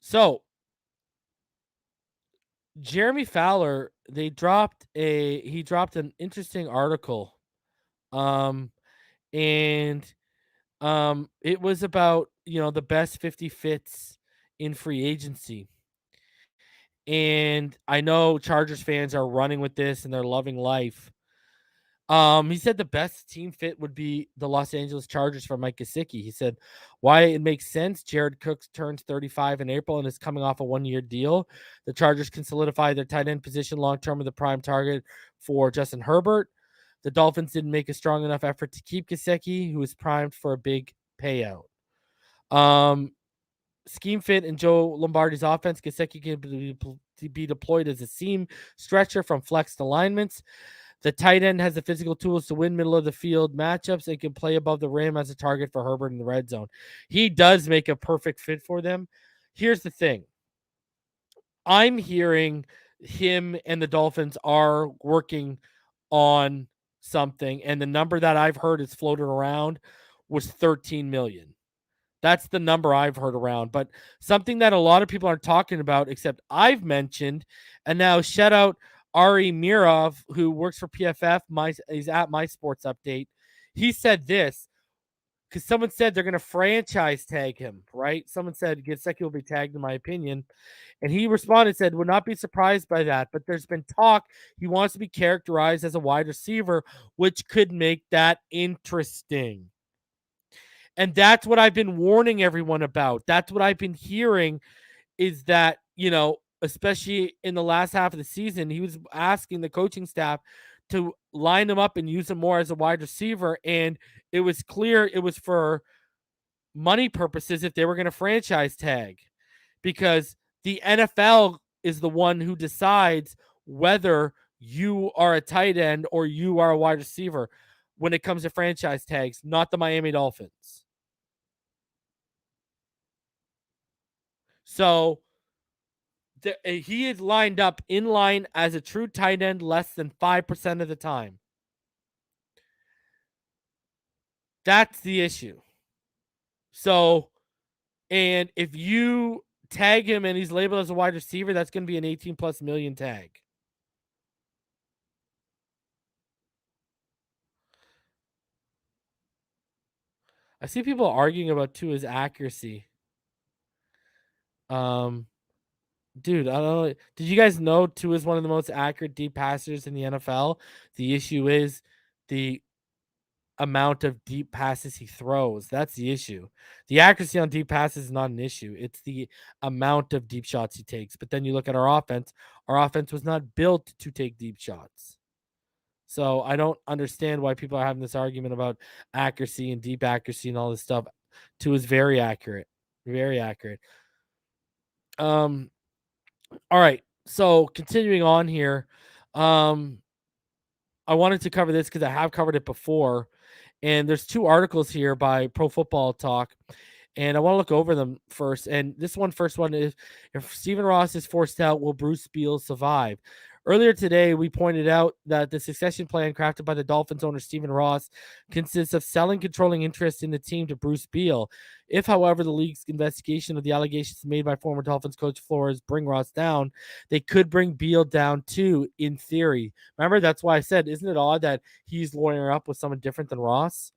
So Jeremy Fowler, he dropped an interesting article. And it was about, the best 50 fits in free agency. And I know Chargers fans are running with this and they're loving life. He said the best team fit would be the Los Angeles Chargers for Mike Gesicki. He said why it makes sense. Jared Cook turns 35 in April and is coming off a 1-year deal. The Chargers can solidify their tight end position long-term with a prime target for Justin Herbert. The Dolphins didn't make a strong enough effort to keep Gesicki, who is primed for a big payout. Scheme fit in Joe Lombardi's offense. Gesicki can be deployed as a seam stretcher from flexed alignments. The tight end has the physical tools to win middle of the field matchups and can play above the rim as a target for Herbert in the red zone. He does make a perfect fit for them. Here's the thing. I'm hearing him and the Dolphins are working on something, and the number that I've heard is floated around was 13 million. That's the number I've heard around, but something that a lot of people aren't talking about, except I've mentioned, and now shout out Ari Mirov, who works for PFF. He's at My Sports Update. He said this: because someone said they're going to franchise tag him, right? Someone said Gesicki will be tagged, in my opinion. And he responded, said, would not be surprised by that, but there's been talk he wants to be characterized as a wide receiver, which could make that interesting. And that's what I've been warning everyone about. That's what I've been hearing is that, especially in the last half of the season, he was asking the coaching staff to line him up and use him more as a wide receiver. And it was clear it was for money purposes if they were going to franchise tag, because the NFL is the one who decides whether you are a tight end or you are a wide receiver when it comes to franchise tags, not the Miami Dolphins. So he is lined up in line as a true tight end less than 5% of the time. That's the issue. So, and if you tag him and he's labeled as a wide receiver, that's going to be an 18+ million tag. I see people arguing about Tua's accuracy. Dude, I don't know. Did you guys know Tua is one of the most accurate deep passers in the NFL? The issue is the amount of deep passes he throws. That's the issue. The accuracy on deep passes is not an issue. It's the amount of deep shots he takes. But then you look at our offense. Our offense was not built to take deep shots. So I don't understand why people are having this argument about accuracy and deep accuracy and all this stuff. Tua is very accurate. Very accurate. All right. So continuing on here. I wanted to cover this because I have covered it before. And there's 2 articles here by Pro Football Talk. And I want to look over them first. And first one is, if Stephen Ross is forced out, will Bruce Beal survive? Earlier today, we pointed out that the succession plan crafted by the Dolphins owner Stephen Ross consists of selling controlling interest in the team to Bruce Beal. If, however, the league's investigation of the allegations made by former Dolphins coach Flores bring Ross down, they could bring Beal down too, in theory. Remember, that's why I said, isn't it odd that he's lawyering up with someone different than Ross?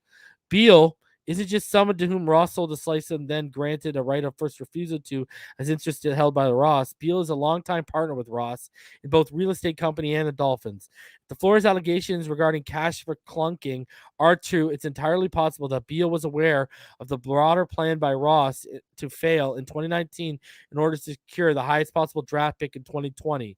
Beal isn't just someone to whom Ross sold a slice and then granted a right of first refusal to, as interest held by the Ross. Beal is a longtime partner with Ross in both real estate company and the Dolphins. If the Flores allegations regarding cash for clunking are true, it's entirely possible that Beal was aware of the broader plan by Ross to fail in 2019 in order to secure the highest possible draft pick in 2020.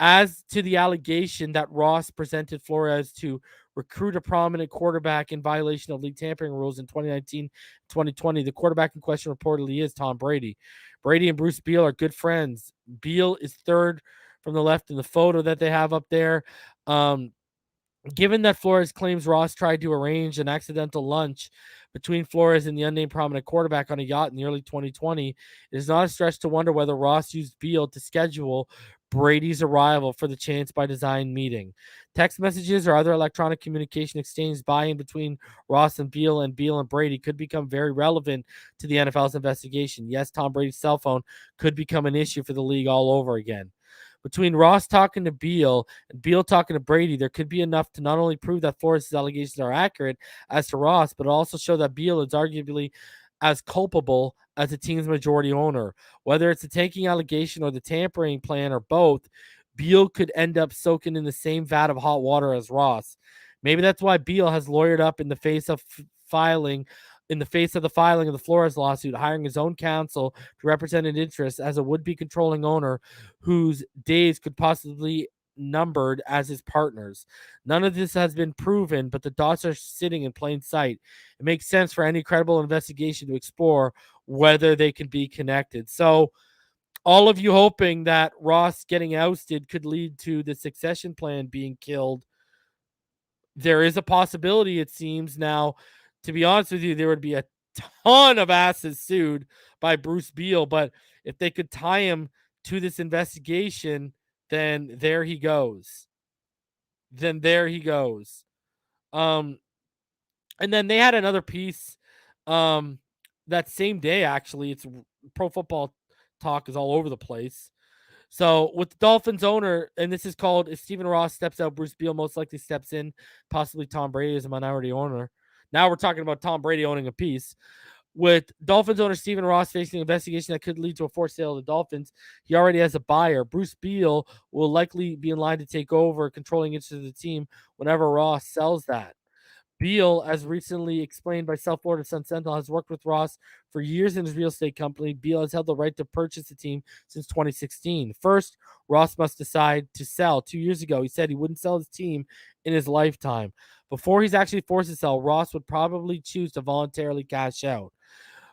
As to the allegation that Ross presented Flores to recruit a prominent quarterback in violation of league tampering rules in 2019-2020, the quarterback in question reportedly is Tom Brady. Brady and Bruce Beal are good friends. Beal is third from the left in the photo that they have up there. Given that Flores claims Ross tried to arrange an accidental lunch between Flores and the unnamed prominent quarterback on a yacht in the early 2020, it is not a stretch to wonder whether Ross used Beal to schedule Brady's arrival for the Chance by Design meeting. Text messages or other electronic communication exchanged by and between Ross and Beal and Brady could become very relevant to the NFL's investigation. Yes, Tom Brady's cell phone could become an issue for the league all over again. Between Ross talking to Beal and Beal talking to Brady, there could be enough to not only prove that Flores' allegations are accurate as to Ross, but also show that Beal is arguably as culpable as the team's majority owner. Whether it's the tanking allegation or the tampering plan or both, Beal could end up soaking in the same vat of hot water as Ross. Maybe that's why Beal has lawyered up in the face of the filing of the Flores lawsuit, hiring his own counsel to represent an interest as a would-be controlling owner whose days could possibly numbered as his partners. None of this has been proven, but the dots are sitting in plain sight. It makes sense for any credible investigation to explore whether they can be connected. So all of you hoping that Ross getting ousted could lead to the succession plan being killed, there is a possibility, it seems. Now, to be honest with you, there would be a ton of asses sued by Bruce Beal, but if they could tie him to this investigation, then there he goes. And then they had another piece that same day, actually. It's Pro Football Talk is all over the place. So with the Dolphins owner, and this is called, if Stephen Ross steps out, Bruce Beal most likely steps in, possibly Tom Brady as a minority owner. Now we're talking about Tom Brady owning a piece. With Dolphins owner Stephen Ross facing an investigation that could lead to a forced sale of the Dolphins, he already has a buyer. Bruce Beal will likely be in line to take over controlling interest of the team whenever Ross sells that. Beal, as recently explained by South Florida Sun Sentinel, has worked with Ross for years in his real estate company. Beal has held the right to purchase the team since 2016. First, Ross must decide to sell. 2 years ago, he said he wouldn't sell his team in his lifetime. Before he's actually forced to sell, Ross would probably choose to voluntarily cash out.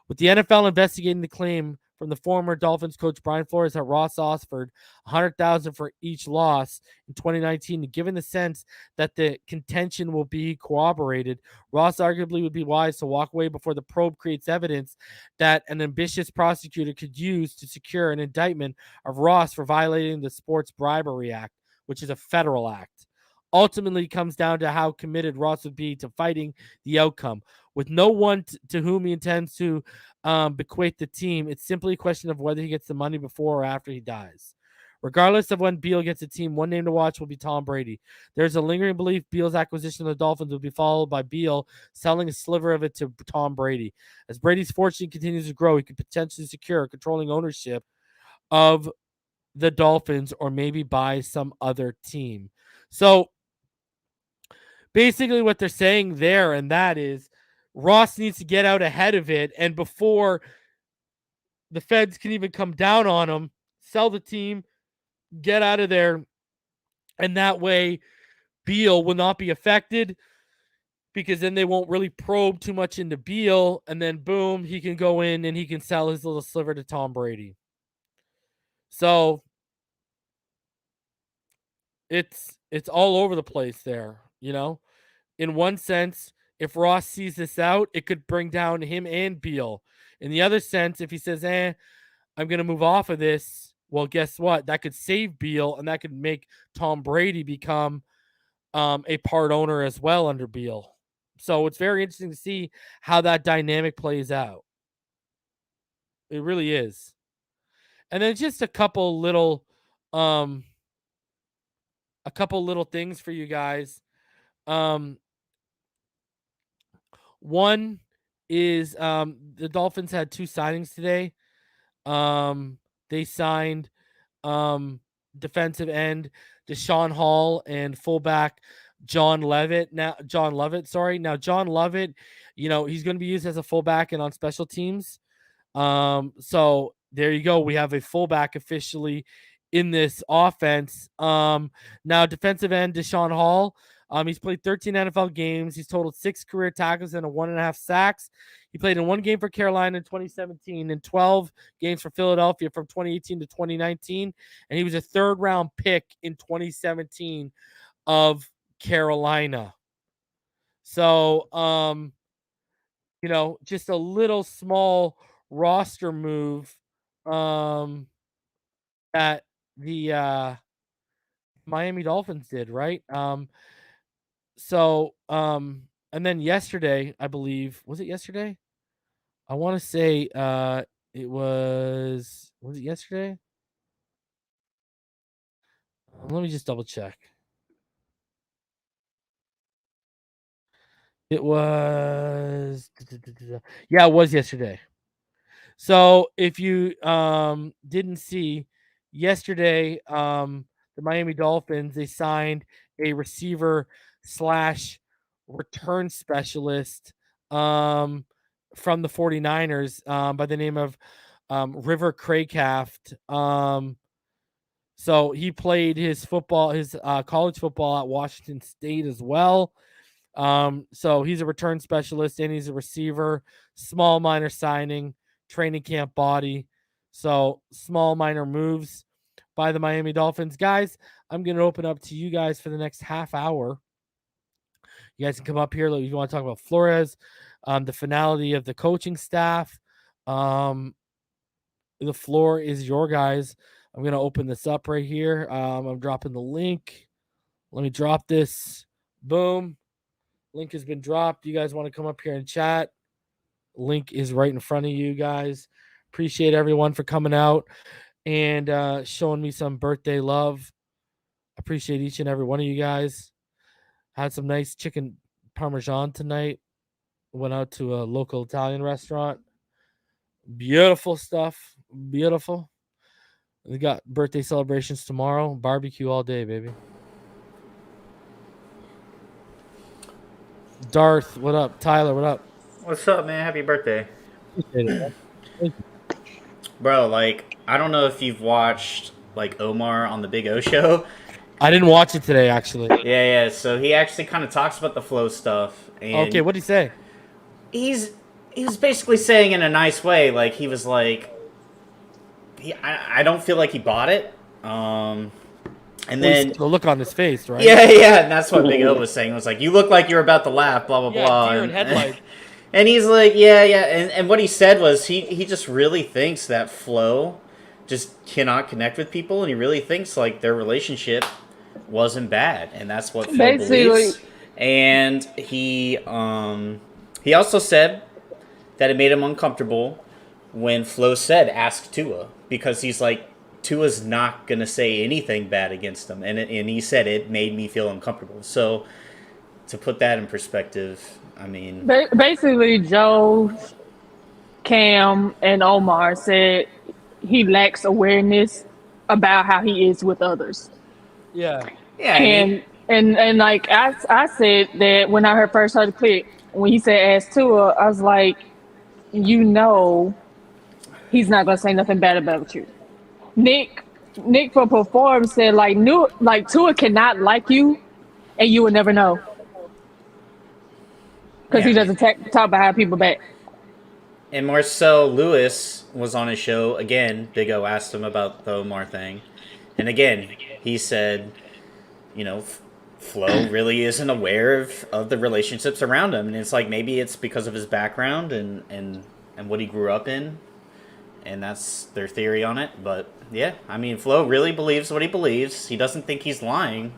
With the NFL investigating the claim from the former Dolphins coach Brian Flores that Ross offered $100,000 for each loss in 2019, and given the sense that the contention will be corroborated, Ross arguably would be wise to walk away before the probe creates evidence that an ambitious prosecutor could use to secure an indictment of Ross for violating the Sports Bribery Act, which is a federal act. Ultimately, it comes down to how committed Ross would be to fighting the outcome. With no one to whom he intends to bequeath the team, it's simply a question of whether he gets the money before or after he dies. Regardless of when Beal gets a team, one name to watch will be Tom Brady. There's a lingering belief Beal's acquisition of the Dolphins will be followed by Beal selling a sliver of it to Tom Brady. As Brady's fortune continues to grow, he could potentially secure controlling ownership of the Dolphins or maybe buy some other team. So basically what they're saying there, and that is Ross needs to get out ahead of it, and before the feds can even come down on him, sell the team, get out of there, and that way Beal will not be affected, because then they won't really probe too much into Beal, and then boom, he can go in and he can sell his little sliver to Tom Brady. So it's all over the place there, you know? In one sense, if Ross sees this out, it could bring down him and Beal. In the other sense, if he says, I'm going to move off of this, well, guess what? That could save Beal, and that could make Tom Brady become a part owner as well under Beal. So it's very interesting to see how that dynamic plays out. It really is. And then just a couple little things for you guys. One is the Dolphins had 2 signings today. They signed defensive end Deshaun Hall and fullback John Lovett. Now John Lovett, he's going to be used as a fullback and on special teams. So there you go. We have a fullback officially in this offense. Now defensive end Deshaun Hall. He's played 13 NFL games. He's totaled 6 career tackles and 1.5 sacks. He played in 1 game for Carolina in 2017 and 12 games for Philadelphia from 2018 to 2019. And he was a 3rd-round pick in 2017 of Carolina. So, just a little small roster move that the Miami Dolphins did, right? And then yesterday, I believe, was it yesterday? I want to say it was it yesterday? Let me just double check. It was yeah, it was yesterday. So if you didn't see yesterday, the Miami Dolphins, they signed a receiver / return specialist from the 49ers by the name of River Craycraft. So he played his college football at Washington State as well. So he's a return specialist and he's a receiver, small minor signing, training camp body. So small minor moves by the Miami Dolphins. Guys, I'm going to open up to you guys for the next half hour. You guys can come up here if you want to talk about Flores, the finality of the coaching staff. The floor is your guys. I'm going to open this up right here. I'm dropping the link. Let me drop this. Boom. Link has been dropped. You guys want to come up here and chat? Link is right in front of you guys. Appreciate everyone for coming out and showing me some birthday love. Appreciate each and every one of you guys. Had some nice chicken parmesan tonight. Went out to a local Italian restaurant. Beautiful stuff. Beautiful. We got birthday celebrations tomorrow. Barbecue all day, baby. Darth, what up? Tyler, what up? What's up, man? Happy birthday. Appreciate it, man. Thank you. Bro, like, I don't know if you've watched, like, Omar on the Big O show. I didn't watch it today, actually. Yeah, so he actually kind of talks about the flow stuff. And Okay, what'd he say? he was basically saying in a nice way, like, he was like, I don't feel like he bought it. And then the look on his face, right? Yeah, and that's what Big O was saying. It was like, you look like you're about to laugh, blah, blah, blah. Deer in headlight. And he's like, yeah. And what he said was he just really thinks that Flo just cannot connect with people, and he really thinks, like, their relationship wasn't bad, and that's what Flo believes. And he also said that it made him uncomfortable when Flo said, ask Tua, because he's like, Tua's not going to say anything bad against him. And he said it made me feel uncomfortable. So to put that in perspective, I mean... Basically, Joe, Cam, and Omar said he lacks awareness about how he is with others. Yeah. And like I said that when I first heard the clip, when he said ask Tua, I was like, you know, he's not going to say nothing bad about you. Nick from Perform said like Tua cannot like you, and you would never know because he doesn't talk behind people back. And Marcel Lewis was on his show again. Big O asked him about the Omar thing, and again he said, you know, Flo really isn't aware of the relationships around him, and it's like maybe it's because of his background and what he grew up in. And that's their theory on it. But, yeah, I mean, Flo really believes what he believes. He doesn't think he's lying.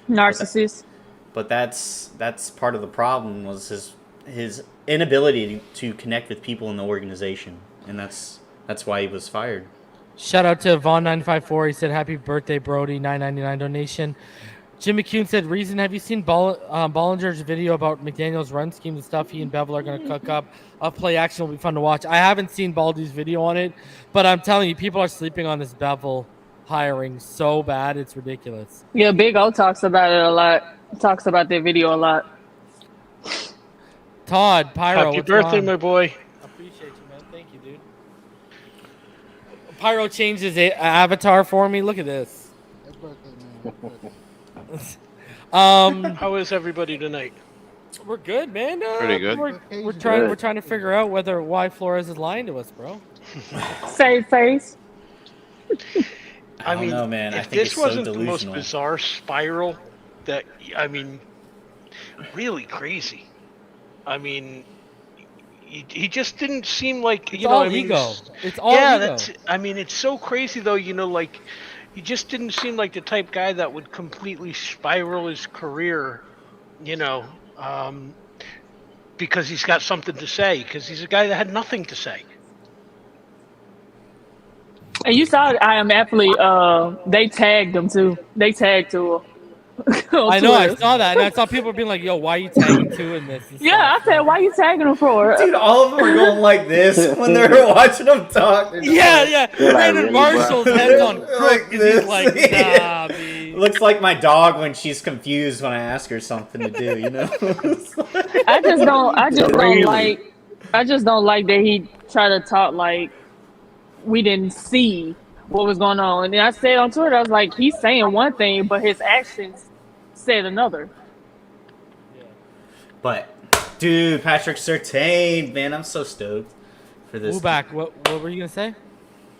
Narcissist. But that's part of the problem was his inability to connect with people in the organization. And that's why he was fired. Shout out to Vaughn954. He said, happy birthday, Brody. $9.99 donation. Jim McCune said, Reason, have you seen Bollinger's video about McDaniel's run scheme and stuff he and Bevel are going to cook up? Play action will be fun to watch. I haven't seen Baldy's video on it, but I'm telling you, people are sleeping on this Bevel hiring so bad. It's ridiculous. Yeah, Big O talks about it a lot. Talks about their video a lot. Todd, Pyro. Happy birthday, my boy. I appreciate you, man. Thank you, dude. Pyro changed his avatar for me. Look at this. How is everybody tonight? We're good, man. Pretty good. We're trying to figure out why Flores is lying to us, bro. Save face. I don't know, man. I if think this it's so wasn't the most delusional. bizarre spiral, that I mean, really crazy. I mean, he just didn't seem like It's all ego. It's all ego. I mean, it's so crazy though. You know, like he just didn't seem like the type guy that would completely spiral his career. You know, because he's got something to say. Because he's a guy that had nothing to say. And you saw I Am Athlete, they tagged him too. They tagged Tua. I know, I saw that. And I saw people being like, yo, why are you tagging Tua in this? Yeah, I said, why are you tagging him for? Dude, all of them are going like this when they're watching him talk. Yeah. Brandon Marshall's head's on crook. Like And this. he's like, nah, B. Looks like my dog when she's confused when I ask her something to do, you know? I just don't like that he tried to talk like we didn't see what was going on. And then I said on Twitter, I was like, he's saying one thing, but his actions said another. But, dude, Patrick Surtain, man, I'm so stoked for this. Ubak, what were you going to say?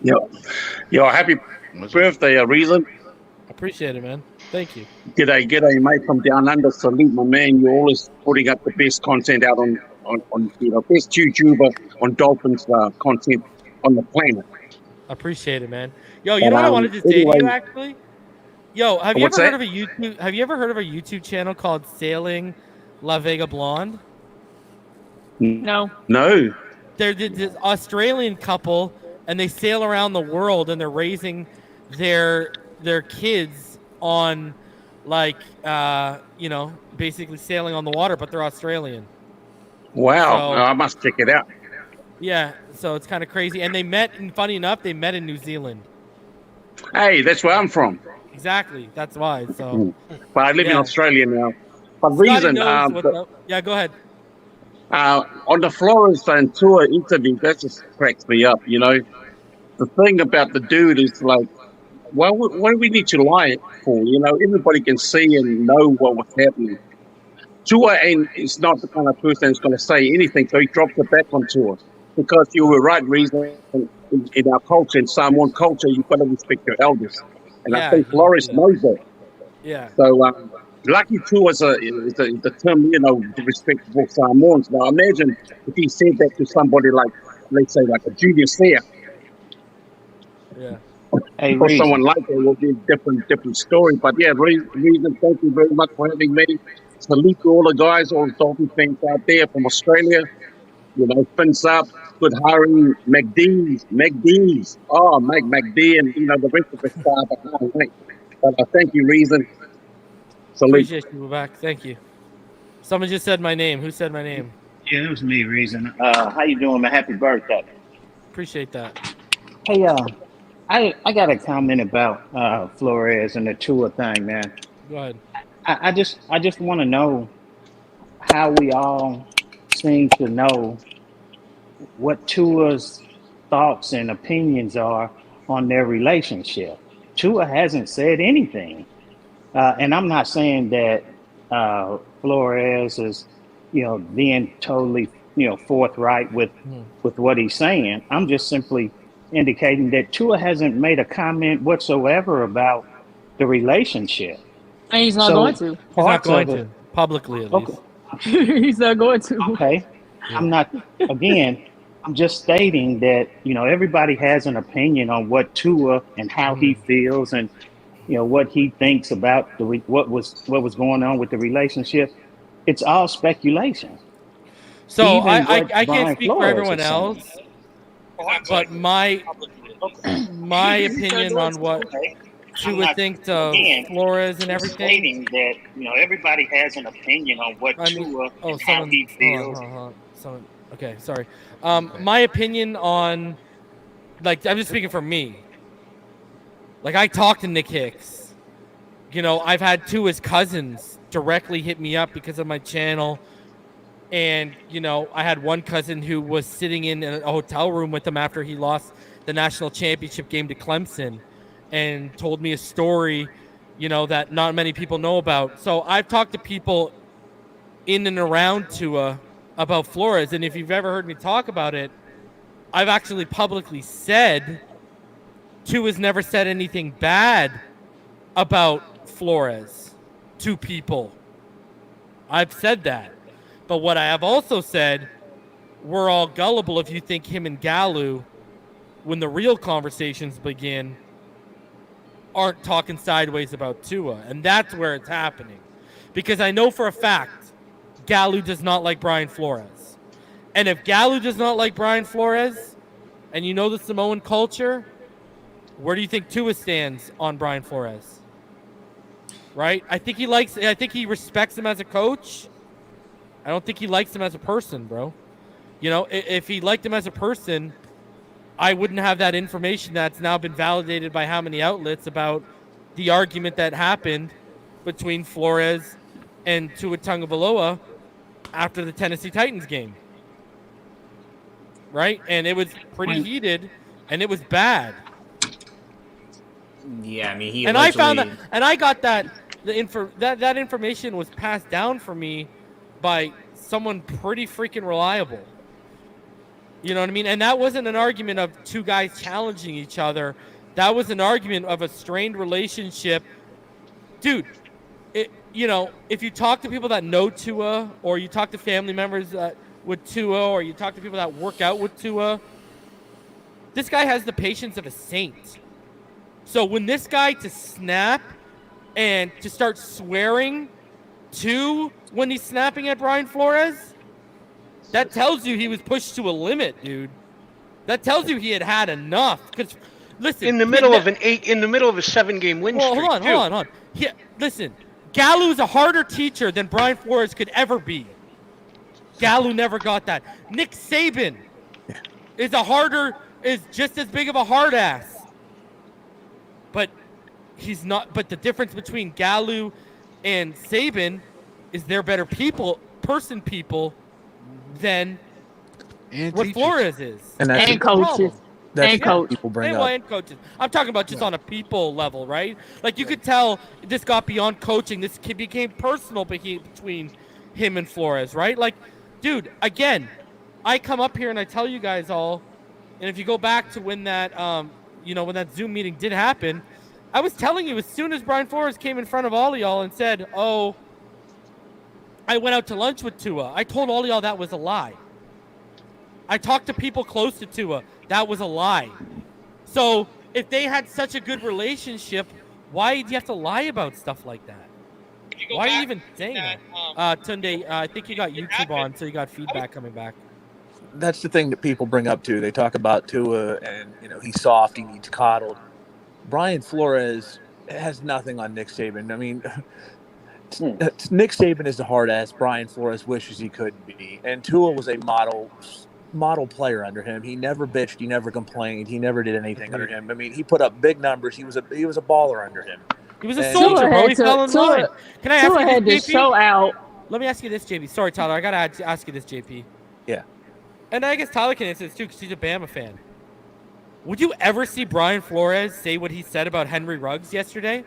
Yo, happy birthday, Reason. Appreciate it, man. Thank you. G'day, mate, from down under. Salute, my man. You're always putting up the best content out on best YouTuber on Dolphins content on the planet. Appreciate it, man. Yo, you know what I wanted to say to you, actually? Yo, have you ever heard of a YouTube channel called Sailing La Vega Blonde? No. They're this Australian couple, and they sail around the world, and they're raising their kids on, like, basically sailing on the water, but they're Australian. Wow, So- I must check it out. Yeah, so it's kind of crazy. And they met, and funny enough, they met in New Zealand. Hey, that's where I'm from. Exactly. That's why. So But I live in Yeah. Australia now. But Scotty reason, knows what's up. Yeah, go ahead. on the Flores and tour interview, that just cracks me up. You know, the thing about the dude is like, well, what do we need to lie for? You know, everybody can see and know what was happening. Tua is not the kind of person who's going to say anything, so he drops it back on Tua. Because you were right, reason in our culture, in Samoan culture, you've got to respect your elders. And Yeah, I think he- Flores yeah. knows that. Yeah. So, lucky Tua is the term, you know, to respect for Samoans. Now, imagine if he said that to somebody like, let's say, like a junior Sear, Yeah. Hey, or Reason. someone like that, would be a different story. But yeah, reason, thank you very much for having me. Salute to all the guys, all the Dolphin fans out there from Australia. You know, fins up, good hiring, McDee's. Oh, Mike McD and, you know, the rest of the staff. I can't wait. But thank you, Reason. Salute. Appreciate you, back. Thank you. Someone just said my name. Who said my name? Yeah, it was me, Reason. How you doing, man? Happy birthday. Appreciate that. Hey, I got a comment about Flores and the Tua thing, man. Go ahead. I just want to know how we all seem to know what Tua's thoughts and opinions are on their relationship. Tua hasn't said anything, and I'm not saying that Flores is, you know, being totally, you know, forthright with what he's saying. I'm just simply indicating that Tua hasn't made a comment whatsoever about the relationship. And he's not So- going to. He's not Parts going of to. it- Publicly, at Okay. least. He's not going to. Okay. I'm not, again, I'm just stating that, you know, everybody has an opinion on what Tua and how he feels and, you know, what he thinks about what was going on with the relationship. It's all speculation. So Even I what can't Brian speak for Flores everyone is saying. else, but my opinion on what Tua thinks of Flores and everything. Stating that, you know, everybody has an opinion on what I mean, Tua oh, and how someone, he feels. hold on. Someone, okay, sorry. My opinion on, like, I'm just speaking for me. Like, I talked to Nick Hicks. You know, I've had two of his cousins directly hit me up because of my channel. And, you know, I had one cousin who was sitting in a hotel room with him after he lost the national championship game to Clemson and told me a story, you know, that not many people know about. So I've talked to people in and around Tua about Flores. And if you've ever heard me talk about it, I've actually publicly said Tua's never said anything bad about Flores to people. I've said that. But what I have also said, we're all gullible if you think him and Gallu, when the real conversations begin, aren't talking sideways about Tua. And that's where it's happening. Because I know for a fact Gallu does not like Brian Flores. And if Gallu does not like Brian Flores, and you know the Samoan culture, where do you think Tua stands on Brian Flores? Right? I think he respects him as a coach. I don't think he likes him as a person, bro. You know, if he liked him as a person, I wouldn't have that information that's now been validated by how many outlets about the argument that happened between Flores and Tua Tagovailoa after the Tennessee Titans game. Right? And it was pretty heated, and it was bad. Yeah, I mean, he And I found that, allegedly- and I got that that information was passed down for me by someone pretty freaking reliable. You know what I mean? And that wasn't an argument of two guys challenging each other. That was an argument of a strained relationship. Dude, you know, if you talk to people that know Tua, or you talk to family members with Tua, or you talk to people that work out with Tua, this guy has the patience of a saint. So when this guy to snap and to start swearing when he's snapping at Brian Flores, that tells you he was pushed to a limit, dude. That tells you he had enough. Because listen, in the middle of a 7-game win streak. Hold on. Listen, Gallu's a harder teacher than Brian Flores could ever be. Gallo never got that. Nick Saban is just as big of a hard ass. But he's not. But the difference between Gallo and Saban is they're better people than And what teachers. Flores is. And coaches. That's And what coach. people bring Well, up. and coaches. I'm talking about just on a people level, right? Like you could tell this got beyond coaching. This kid became personal between him and Flores, right? Like, dude, again, I come up here and I tell you guys all, and if you go back to when that, when that Zoom meeting did happen, I was telling you as soon as Brian Flores came in front of all of y'all and said, "Oh, I went out to lunch with Tua," I told all of y'all that was a lie. I talked to people close to Tua. That was a lie. So if they had such a good relationship, why do you have to lie about stuff like that? Why are you even saying that? Tunde, I think you got YouTube on, so you got feedback coming back. That's the thing that people bring up too. They talk about Tua and he's soft, he needs coddled. Brian Flores has nothing on Nick Saban. I mean, Nick Saban is the hard ass Brian Flores wishes he could be, and Tua was a model player under him. He never bitched, he never complained, he never did anything under him. I mean, he put up big numbers. He was a baller under him. He was a soldier, bro. He fell in line. Can I ask Tua you had this, to JP? show out. Let me ask you this, JP. Sorry, Tyler. I got to ask you this, JP. Yeah. And I guess Tyler can answer this too because he's a Bama fan. Would you ever see Brian Flores say what he said about Henry Ruggs yesterday?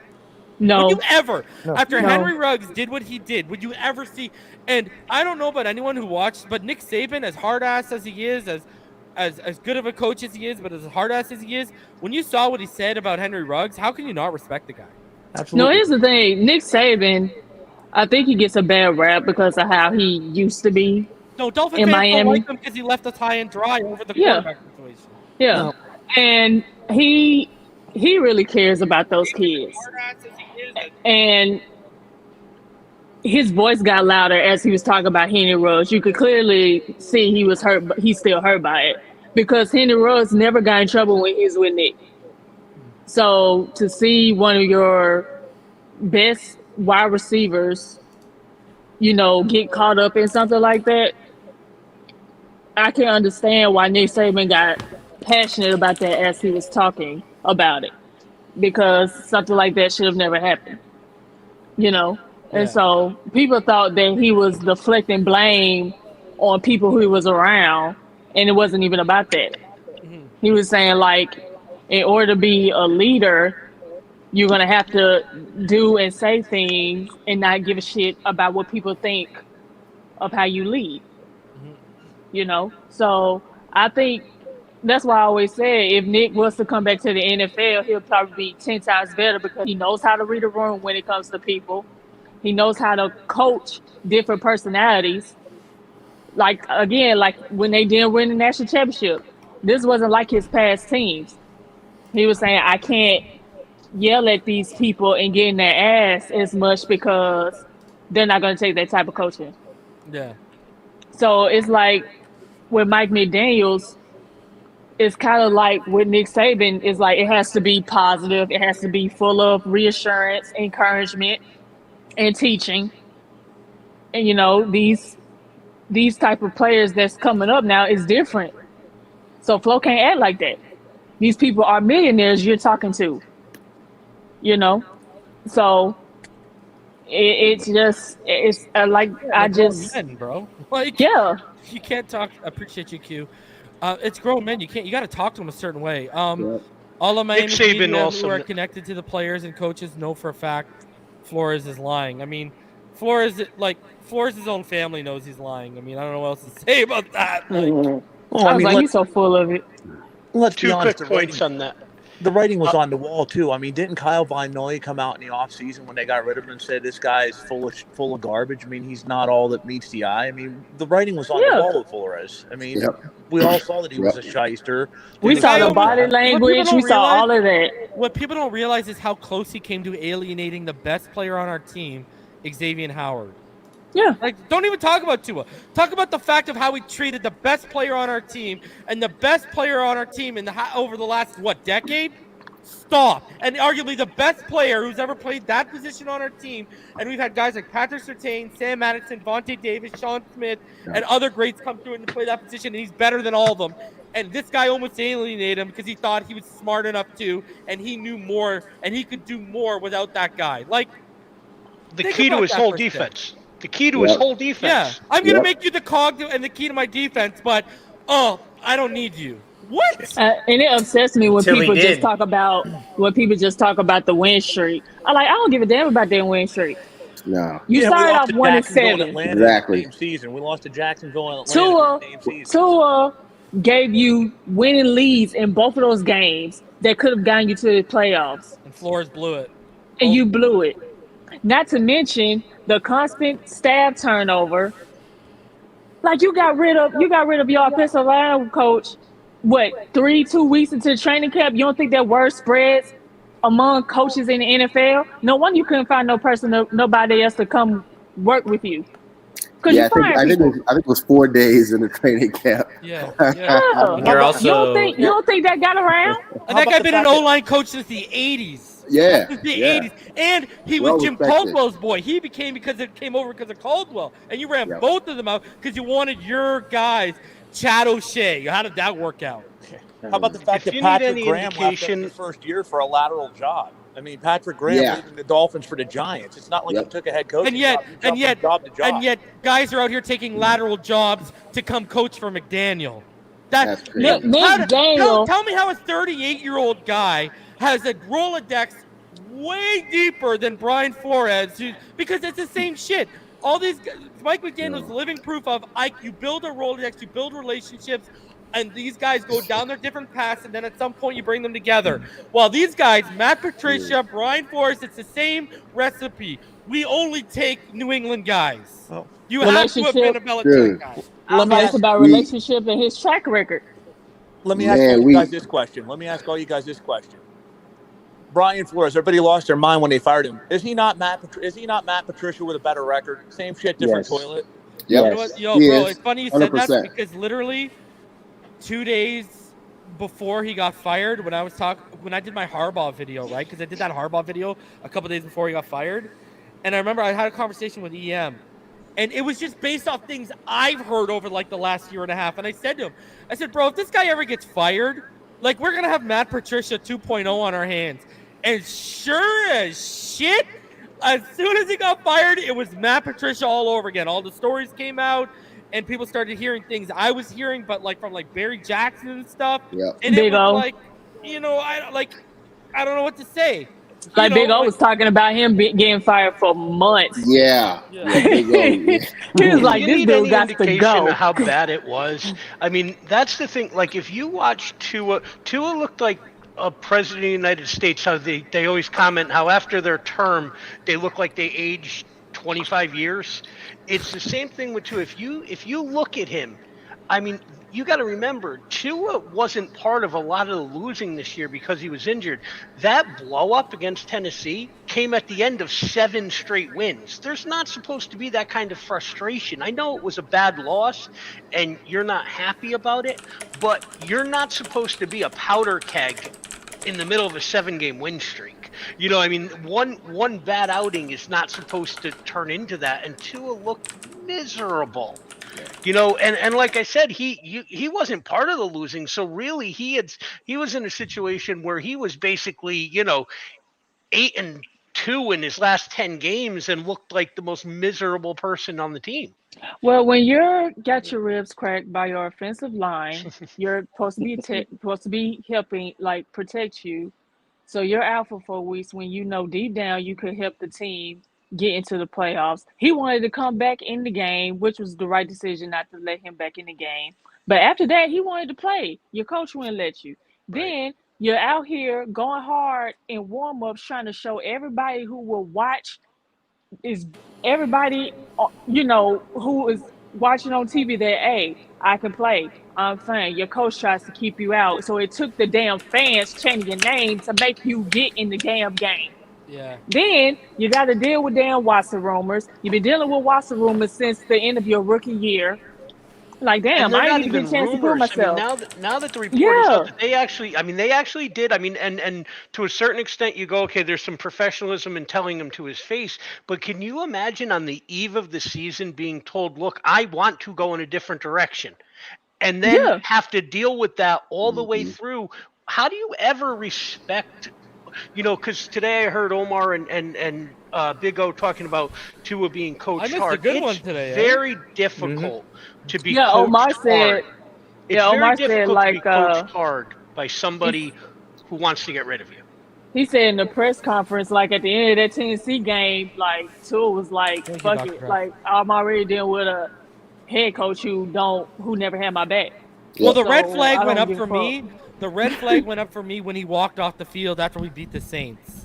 No. Would you ever? No. After No. Henry Ruggs did what he did, would you ever see? And I don't know about anyone who watched, but Nick Saban, as hard-ass as he is, as good of a coach as he is, but as hard-ass as he is, when you saw what he said about Henry Ruggs, how can you not respect the guy? Absolutely. No, here's the thing. Nick Saban, I think he gets a bad rap because of how he used to be. No, Dolphins In fans Miami. don't like him because he left us high and dry over the Yeah. quarterback situation. Yeah. No. And he really cares about those kids. And his voice got louder as he was talking about Henry Ruggs. You could clearly see he was hurt, but he's still hurt by it because Henry Ruggs never got in trouble when he was with Nick. So to see one of your best wide receivers, get caught up in something like that, I can understand why Nick Saban got passionate about that as he was talking about it, because something like that should have never happened, And so people thought that he was deflecting blame on people who he was around, and it wasn't even about that. Mm-hmm. He was saying, like, in order to be a leader, you're going to have to do and say things and not give a shit about what people think of how you lead. So I think that's why I always say if Nick was to come back to the NFL, he'll probably be 10 times better because he knows how to read a room when it comes to people. He knows how to coach different personalities. Like when they didn't win the national championship, this wasn't like his past teams. He was saying, I can't yell at these people and get in their ass as much because they're not going to take that type of coaching. Yeah. So it's like with Mike McDaniels, it's kind of like with Nick Saban, it's like it has to be positive. It has to be full of reassurance, encouragement, and teaching. And, these type of players that's coming up now is different. So Flo can't act like that. These people are millionaires you're talking to, So it's Men, bro. Like, yeah. You can't talk. I appreciate you, Q. It's grown men. You got to talk to them a certain way. All of Miami Nick Saban media also who are connected to the players and coaches know for a fact Flores is lying. I mean, Flores' own family knows he's lying. I mean, I don't know what else to say about that. Like, Well, I mean, he's so full of it. let's be Two honest. quick points on that. The writing was on the wall too. I mean, didn't Kyle Van Noy come out in the offseason when they got rid of him and said this guy is full of garbage? I mean, he's not all that meets the eye. I mean, the writing was on the wall with Flores. I mean, we all saw that he was a shyster. We saw the body language. We saw all of that. What people don't realize is how close he came to alienating the best player on our team, Xavier Howard. Yeah. Like, don't even talk about Tua. Talk about the fact of how he treated the best player on our team and the best player on our team over the last, decade? Stop. And arguably the best player who's ever played that position on our team. And we've had guys like Patrick Surtain, Sam Madison, Vontae Davis, Sean Smith, and other greats come through and play that position, and he's better than all of them. And this guy almost alienated him because he thought he was smart enough to, and he knew more, and he could do more without that guy. Like, the key to his whole defense. The key to his whole defense. Yeah, I'm going to make you the cog and the key to my defense, but, I don't need you. What? And it upsets me when people just talk about the win streak. I don't give a damn about their win streak. No. You started off 1-7. Exactly. Same season. We lost to Jacksonville and Atlanta. Tua gave you winning leads in both of those games that could have gotten you to the playoffs. And Flores blew it. And you blew it. Not to mention the constant staff turnover. Like you got rid of your offensive line coach. What, 2 weeks into the training camp? You don't think that word spreads among coaches in the NFL? No wonder you couldn't find nobody else to come work with you. Yeah, I think it was 4 days in the training camp. Yeah. You're also you don't think that got around? And that guy been an O-line coach since the 80s. Yeah. Since the 80s. And he was Jim Caldwell's boy. He came because of Caldwell. And you ran both of them out because you wanted your guys. Chad O'Shea. How did that work out? How about the fact that Patrick Graham left after the first year for a lateral job? I mean, Patrick Graham leaving the Dolphins for the Giants. It's not like he took a head coaching job. And yet, guys are out here taking lateral jobs to come coach for McDaniel. That's crazy. Tell me how a 38-year-old guy has a Rolodex way deeper than Brian Flores, because it's the same shit. All these Mike McDaniel's living proof of you build a Rolodex, you build relationships, and these guys go down their different paths, and then at some point you bring them together. While these guys, Matt Patricia, Brian Flores, it's the same recipe. We only take New England guys. You have to have been a Belichick guy. It's about relationship and his track record. Let me ask all you guys this question. Brian Flores, everybody lost their mind when they fired him. Is he not Matt Patricia with a better record? Same shit, different toilet. Yep. You know what? Bro, it's funny you said 100%. That because literally 2 days before he got fired, when I did my Harbaugh video, right? Because I did that Harbaugh video a couple days before he got fired, and I remember I had a conversation with EM, and it was just based off things I've heard over like the last year and a half. And I said to him, bro, if this guy ever gets fired, like we're gonna have Matt Patricia 2.0 on our hands. And sure as shit, as soon as he got fired, it was Matt Patricia all over again. All the stories came out, and people started hearing things I was hearing, but like from like Barry Jackson and stuff. Yeah. And it was like, I don't know what to say. Like Big O was talking about him getting fired for months. Yeah. He was like, this dude got to go. Of how bad it was. I mean, that's the thing. Like, if you watch Tua looked like a president of the United States. How they always comment how after their term they look like they aged 25 years. It's the same thing with Tua. If you look at him, I mean, you got to remember, Tua wasn't part of a lot of the losing this year because he was injured. That blow up against Tennessee came at the end of 7 straight wins. There's not supposed to be that kind of frustration. I know it was a bad loss and you're not happy about it, but you're not supposed to be a powder keg in the middle of a 7-game win streak. You know, I mean, one bad outing is not supposed to turn into that, and Tua looked miserable. You know, and like I said, he wasn't part of the losing, so really he was in a situation where he was basically, 8-2 in his last 10 games and looked like the most miserable person on the team. Well, when you're got your ribs cracked by your offensive line, you're supposed to be helping, like, protect you. So you're out for 4 weeks when you know deep down you could help the team get into the playoffs. He wanted to come back in the game, which was the right decision not to let him back in the game. But after that, he wanted to play. Your coach wouldn't let you. Right. Then you're out here going hard in warm-ups trying to show everybody who will watch is everybody, who is watching on TV that, hey, I can play. I'm saying your coach tries to keep you out. So it took the damn fans chanting your name to make you get in the damn game. Yeah. Then you got to deal with damn Watson rumors. You've been dealing with Watson rumors since the end of your rookie year. Like, damn, And they're I not didn't even even get a chance to prove rumors. I mean, myself. now that the report is out, Yeah. that they actually did. I mean, and to a certain extent, you go, okay, there's some professionalism in telling him to his face. But can you imagine on the eve of the season being told, look, I want to go in a different direction, and then Yeah. have to deal with that all the way through? How do you ever respect? Because today I heard Omar and Big O talking about Tua being I coached missed a hard. good It's one today. very difficult to be Yeah, Omar coached hard. said. It's Yeah, very Omar said difficult to be like coached hard by he, somebody who wants to get rid of you. he said in the press conference, like at the end of that Tennessee game, like Tua was like, Thank you, "Fuck Dr. it, Kraft. like I'm already dealing with a head coach who never had my back." Well, the red So flag I went don't up give for a fuck. me. The red flag went up for me when he walked off the field after we beat the Saints.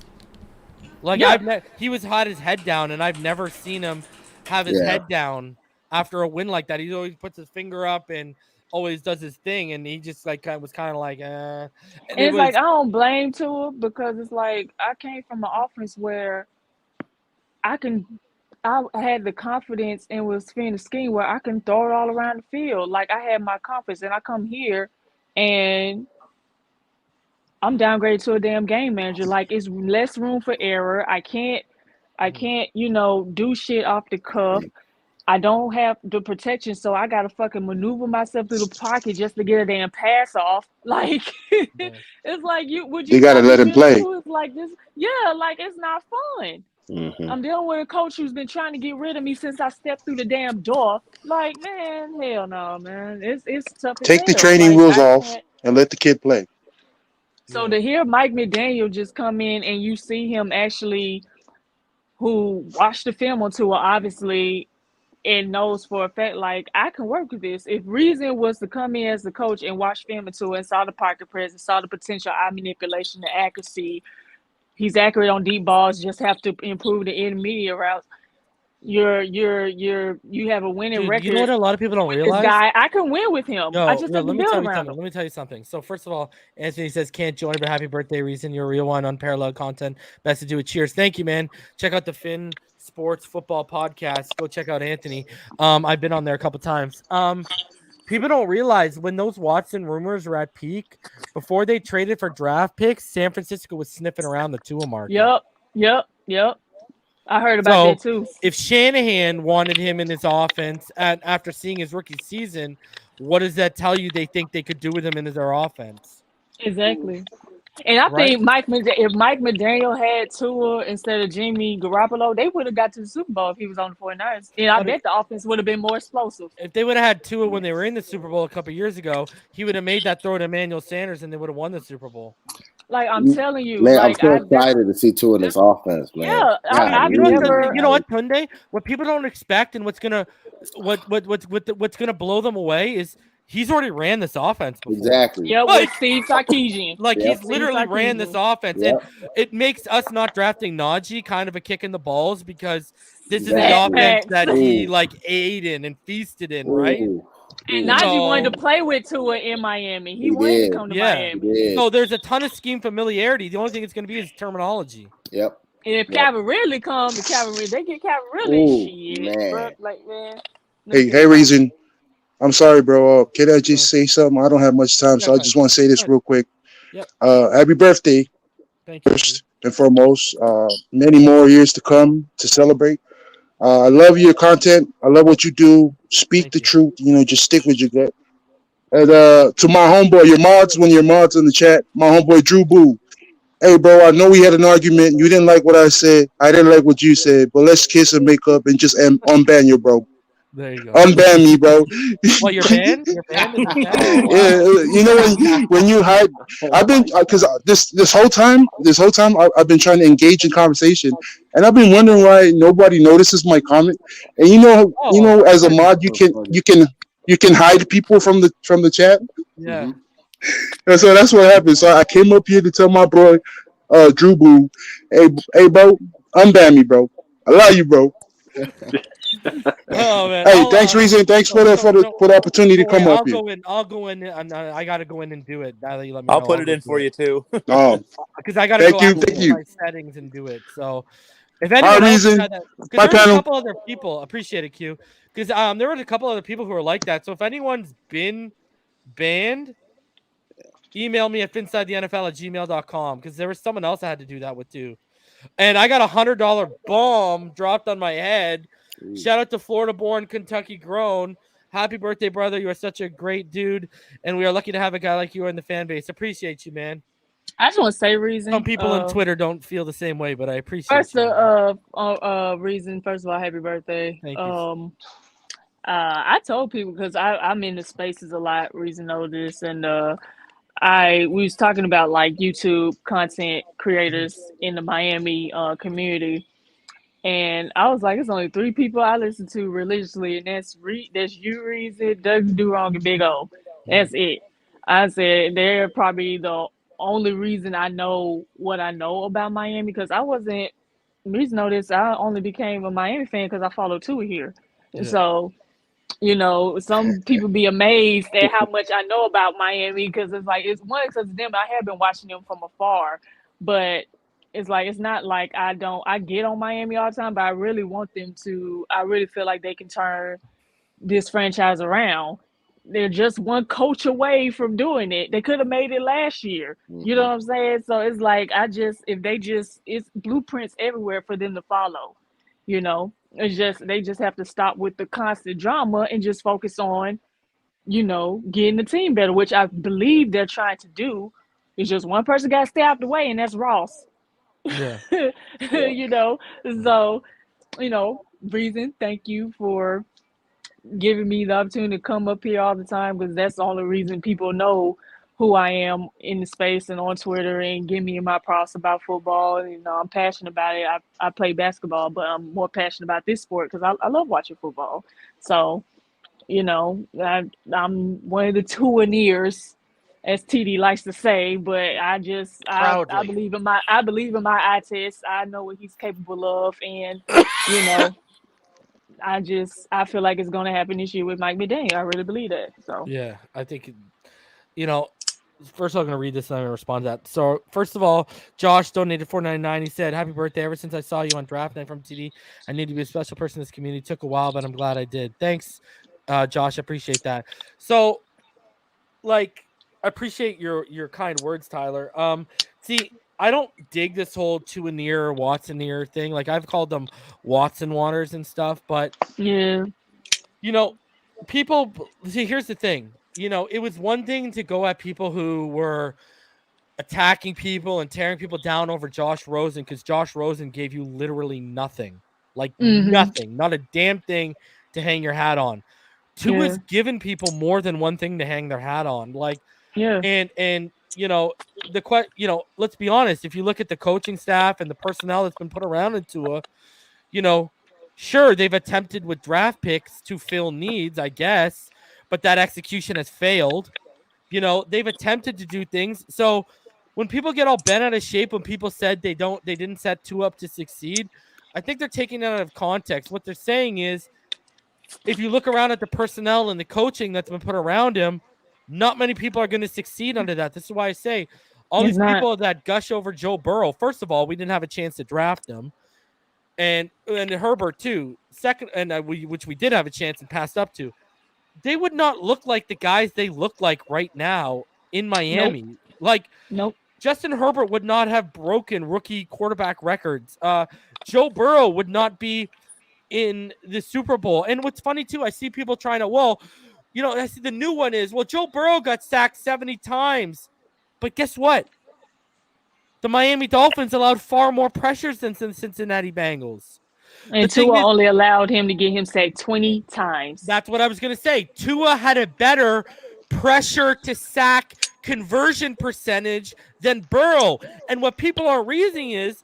Like Yeah. he was had his head down, and I've never seen him have his Yeah. head down after a win like that. He always puts his finger up and always does his thing, and he just like was kind of like, and And it it's like was I don't blame Tua because it's like I came from an offense where I had the confidence and was feeling the scheme where I can throw it all around the field. Like I had my confidence, and I come here and I'm downgraded to a damn game manager. Like it's less room for error. I can't, do shit off the cuff. I don't have the protection, so I gotta fucking maneuver myself through the pocket just to get a damn pass off. Like it's like would you gotta tell me let him this play. too? It's like this, yeah, like it's not fun. I'm dealing with a coach who's been trying to get rid of me since I stepped through the damn door. Like, man, hell no, man. It's tough as Take the hell. training Like wheels I off can't. and let the kid play. So to hear Mike McDaniel just come in and you see him actually who watched the film on Tua, obviously, and knows for a fact, like, I can work with this. If Reason was to come in as the coach and watch film on Tua and saw the pocket presence, saw the potential eye manipulation, the accuracy, he's accurate on deep balls, just have to improve the intermediate routes. You have a winning dude. record. You know what a lot of people don't This realize? guy, I can win with him. I just have to let me build tell you around something. him. Let me tell you something. So first of all, Anthony says can't join, but happy birthday, Reason. You're a real one. Unparalleled content. Best to do it. Cheers. Thank you, man. Check out the Finn Sports Football Podcast. Go check out Anthony. I've been on there a couple times. People don't realize when those Watson rumors were at peak, before they traded for draft picks, San Francisco was sniffing around the Tua market. Yep. I heard about that too. If Shanahan wanted him in his offense after seeing his rookie season, what does that tell you they think they could do with him in their offense? Exactly. And I think if Mike McDaniel had Tua instead of Jimmy Garoppolo, they would have got to the Super Bowl if he was on the 49ers. And I bet the offense would have been more explosive. If they would have had Tua when they were in the Super Bowl a couple years ago, he would have made that throw to Emmanuel Sanders and they would have won the Super Bowl. Like I'm telling you, man, like, I'm so excited to see Tua in this offense, man. Yeah, you know what, Tunde? What people don't expect and what's gonna blow them away is he's already ran this offense before. Exactly. Yeah, with Steve Sarkisian. He's literally ran this offense, and it makes us not drafting Najee kind of a kick in the balls because this is the offense that he ate in and feasted in, right? And Najee wanted to play with Tua in Miami. He wanted to come to Miami. So there's a ton of scheme familiarity. The only thing it's going to be is terminology. Yep. And if Calvin Ridley comes, they get Calvin Ridley. Shit, bro. Like, man. Hey, Reason. I'm sorry, bro. Can I just say something? I don't have much time, so I just want to say this real quick. Yep. Happy birthday. Thank you. First and foremost, many more years to come to celebrate. I love your content. I love what you do. Speak the truth. Just stick with your gut. And to my homeboy, one of your mods in the chat, my homeboy Drew Boo. Hey, bro, I know we had an argument. You didn't like what I said. I didn't like what you said. But let's kiss and make up and just unban you, bro. There you go. Unban me, bro. What, you're banned? You're banned? Yeah, when you hide, I've been because this whole time I've been trying to engage in conversation, and I've been wondering why nobody notices my comment. And as a mod, you can hide people from the chat. Yeah. And so that's what happened. So I came up here to tell my bro, Drew Boo, hey, bro, unban me, bro. I love you, bro. Oh man! Hey, thanks, Reason. Thanks for the opportunity to come up here. I'll go in. I gotta go in and do it. Now that you let me I'll know, put it in for you too. Because I gotta go into my settings and do it. So if anyone else, Reason. because there's a couple other people. Appreciate it, Q. Because there were a couple other people who were like that. So if anyone's been banned, email me at FinsideTheNFL@gmail.com, because there was someone else I had to do that with too. And I got $100 bomb dropped on my head. Shout out to Florida-born, Kentucky-grown. Happy birthday, brother. You are such a great dude. And we are lucky to have a guy like you in the fan base. Appreciate you, man. I just want to say reason. Some people on Twitter don't feel the same way, but I appreciate first you. Reason. First of all, happy birthday. Thank you. I told people, because I'm in the spaces a lot. Reason know this, and we was talking about like YouTube content creators in the Miami community, and I was like, it's only 3 people I listen to religiously, and that's you, Reason, Doug Do Wrong, and Big O. That's it. I said they're probably the only reason I know what I know about Miami, because I wasn't. Reason notice I only became a Miami fan because I follow Tua here. Yeah. So, some people be amazed at how much I know about Miami, because it's like, it's one, because of them. I have been watching them from afar, but it's like, it's not like I get on Miami all the time, but I really want them to. I really feel like they can turn this franchise around. They're just one coach away from doing it. They could have made it last year. You know what I'm saying? So it's like, it's blueprints everywhere for them to follow. It's just, they just have to stop with the constant drama and just focus on, getting the team better, which I believe they're trying to do. It's just one person got to stay out the way, and that's Ross. Yeah. So, Reason, thank you for giving me the opportunity to come up here all the time, because that's the only reason people know who I am in the space and on Twitter, and give me my props about football. I'm passionate about it. I play basketball, but I'm more passionate about this sport because I love watching football. So, I'm one of the Tuaneers, as TD likes to say, but I believe in my eye test. I know what he's capable of, and I feel like it's going to happen this year with Mike McDaniel. I really believe that. So yeah, I think, first of all, I'm going to read this and I'm going to respond to that. So first of all, Josh donated $4.99. He said, happy birthday. Ever since I saw you on draft night from TD, I need to be a special person in this community. It took a while, but I'm glad I did. Thanks, Josh. I appreciate that. So I appreciate your kind words, Tyler. See, I don't dig this whole Tuaneer or Watsoneer thing. I've called them Watson waters and stuff, but yeah, people see, here's the thing. It was one thing to go at people who were attacking people and tearing people down over Josh Rosen, because Josh Rosen gave you literally nothing. Nothing. Not a damn thing to hang your hat on. Tua's given people more than one thing to hang their hat on. And let's be honest, if you look at the coaching staff and the personnel that's been put around in Tua, sure, they've attempted with draft picks to fill needs, I guess, but that execution has failed. They've attempted to do things. So when people get all bent out of shape, when people said they didn't set Tua up to succeed, I think they're taking it out of context. What they're saying is, if you look around at the personnel and the coaching that's been put around him, not many people are going to succeed under that. This is why I say all these people that gush over Joe Burrow, first of all, we didn't have a chance to draft him. And Herbert too. Second, and which we did have a chance and passed up to. They would not look like the guys they look like right now in Miami. Nope. Justin Herbert would not have broken rookie quarterback records. Joe Burrow would not be in the Super Bowl. And what's funny too, I see people trying to, I see the new one is, Joe Burrow got sacked 70 times. But guess what? The Miami Dolphins allowed far more pressures than the Cincinnati Bengals. And Tua only allowed him to get him sacked 20 times. That's what I was going to say. Tua had a better pressure to sack conversion percentage than Burrow. And what people are reasoning is,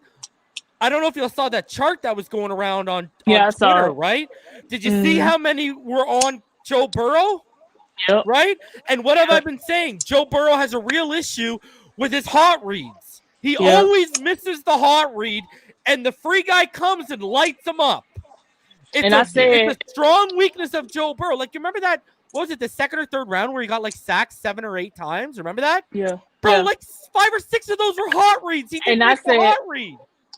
I don't know if you saw that chart that was going around on Twitter, right? Did you see how many were on Joe Burrow? Yep. Right? And what have I been saying? Joe Burrow has a real issue with his hot reads. He always misses the hot read, and the free guy comes and lights him up. It's a strong weakness of Joe Burrow. You remember that? What was it, the second or third round where he got sacked 7 or 8 times? Remember that? Yeah. Bro, 5 or 6 of those were hot reads. He didn't miss the hot read.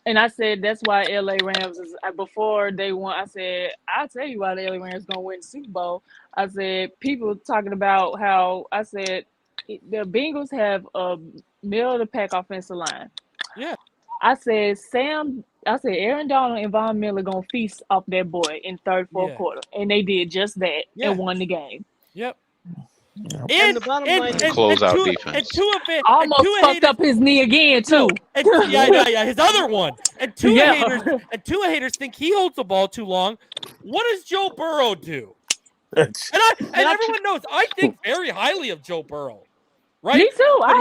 And I said that's why LA Rams is before they won. I said I'll tell you why the LA Rams gonna win the Super Bowl. I said people talking about how I said the Bengals have a middle of the pack offensive line. Yeah. I said Aaron Donald and Von Miller gonna feast off that boy in third, fourth quarter, and they did just that and won the game. Yep. And the bottom line is closeout defense. And Tua almost fucked up his knee again too. Yeah, his other one. And Tua haters think he holds the ball too long. What does Joe Burrow do? And everyone knows I think very highly of Joe Burrow. Right? Me too. But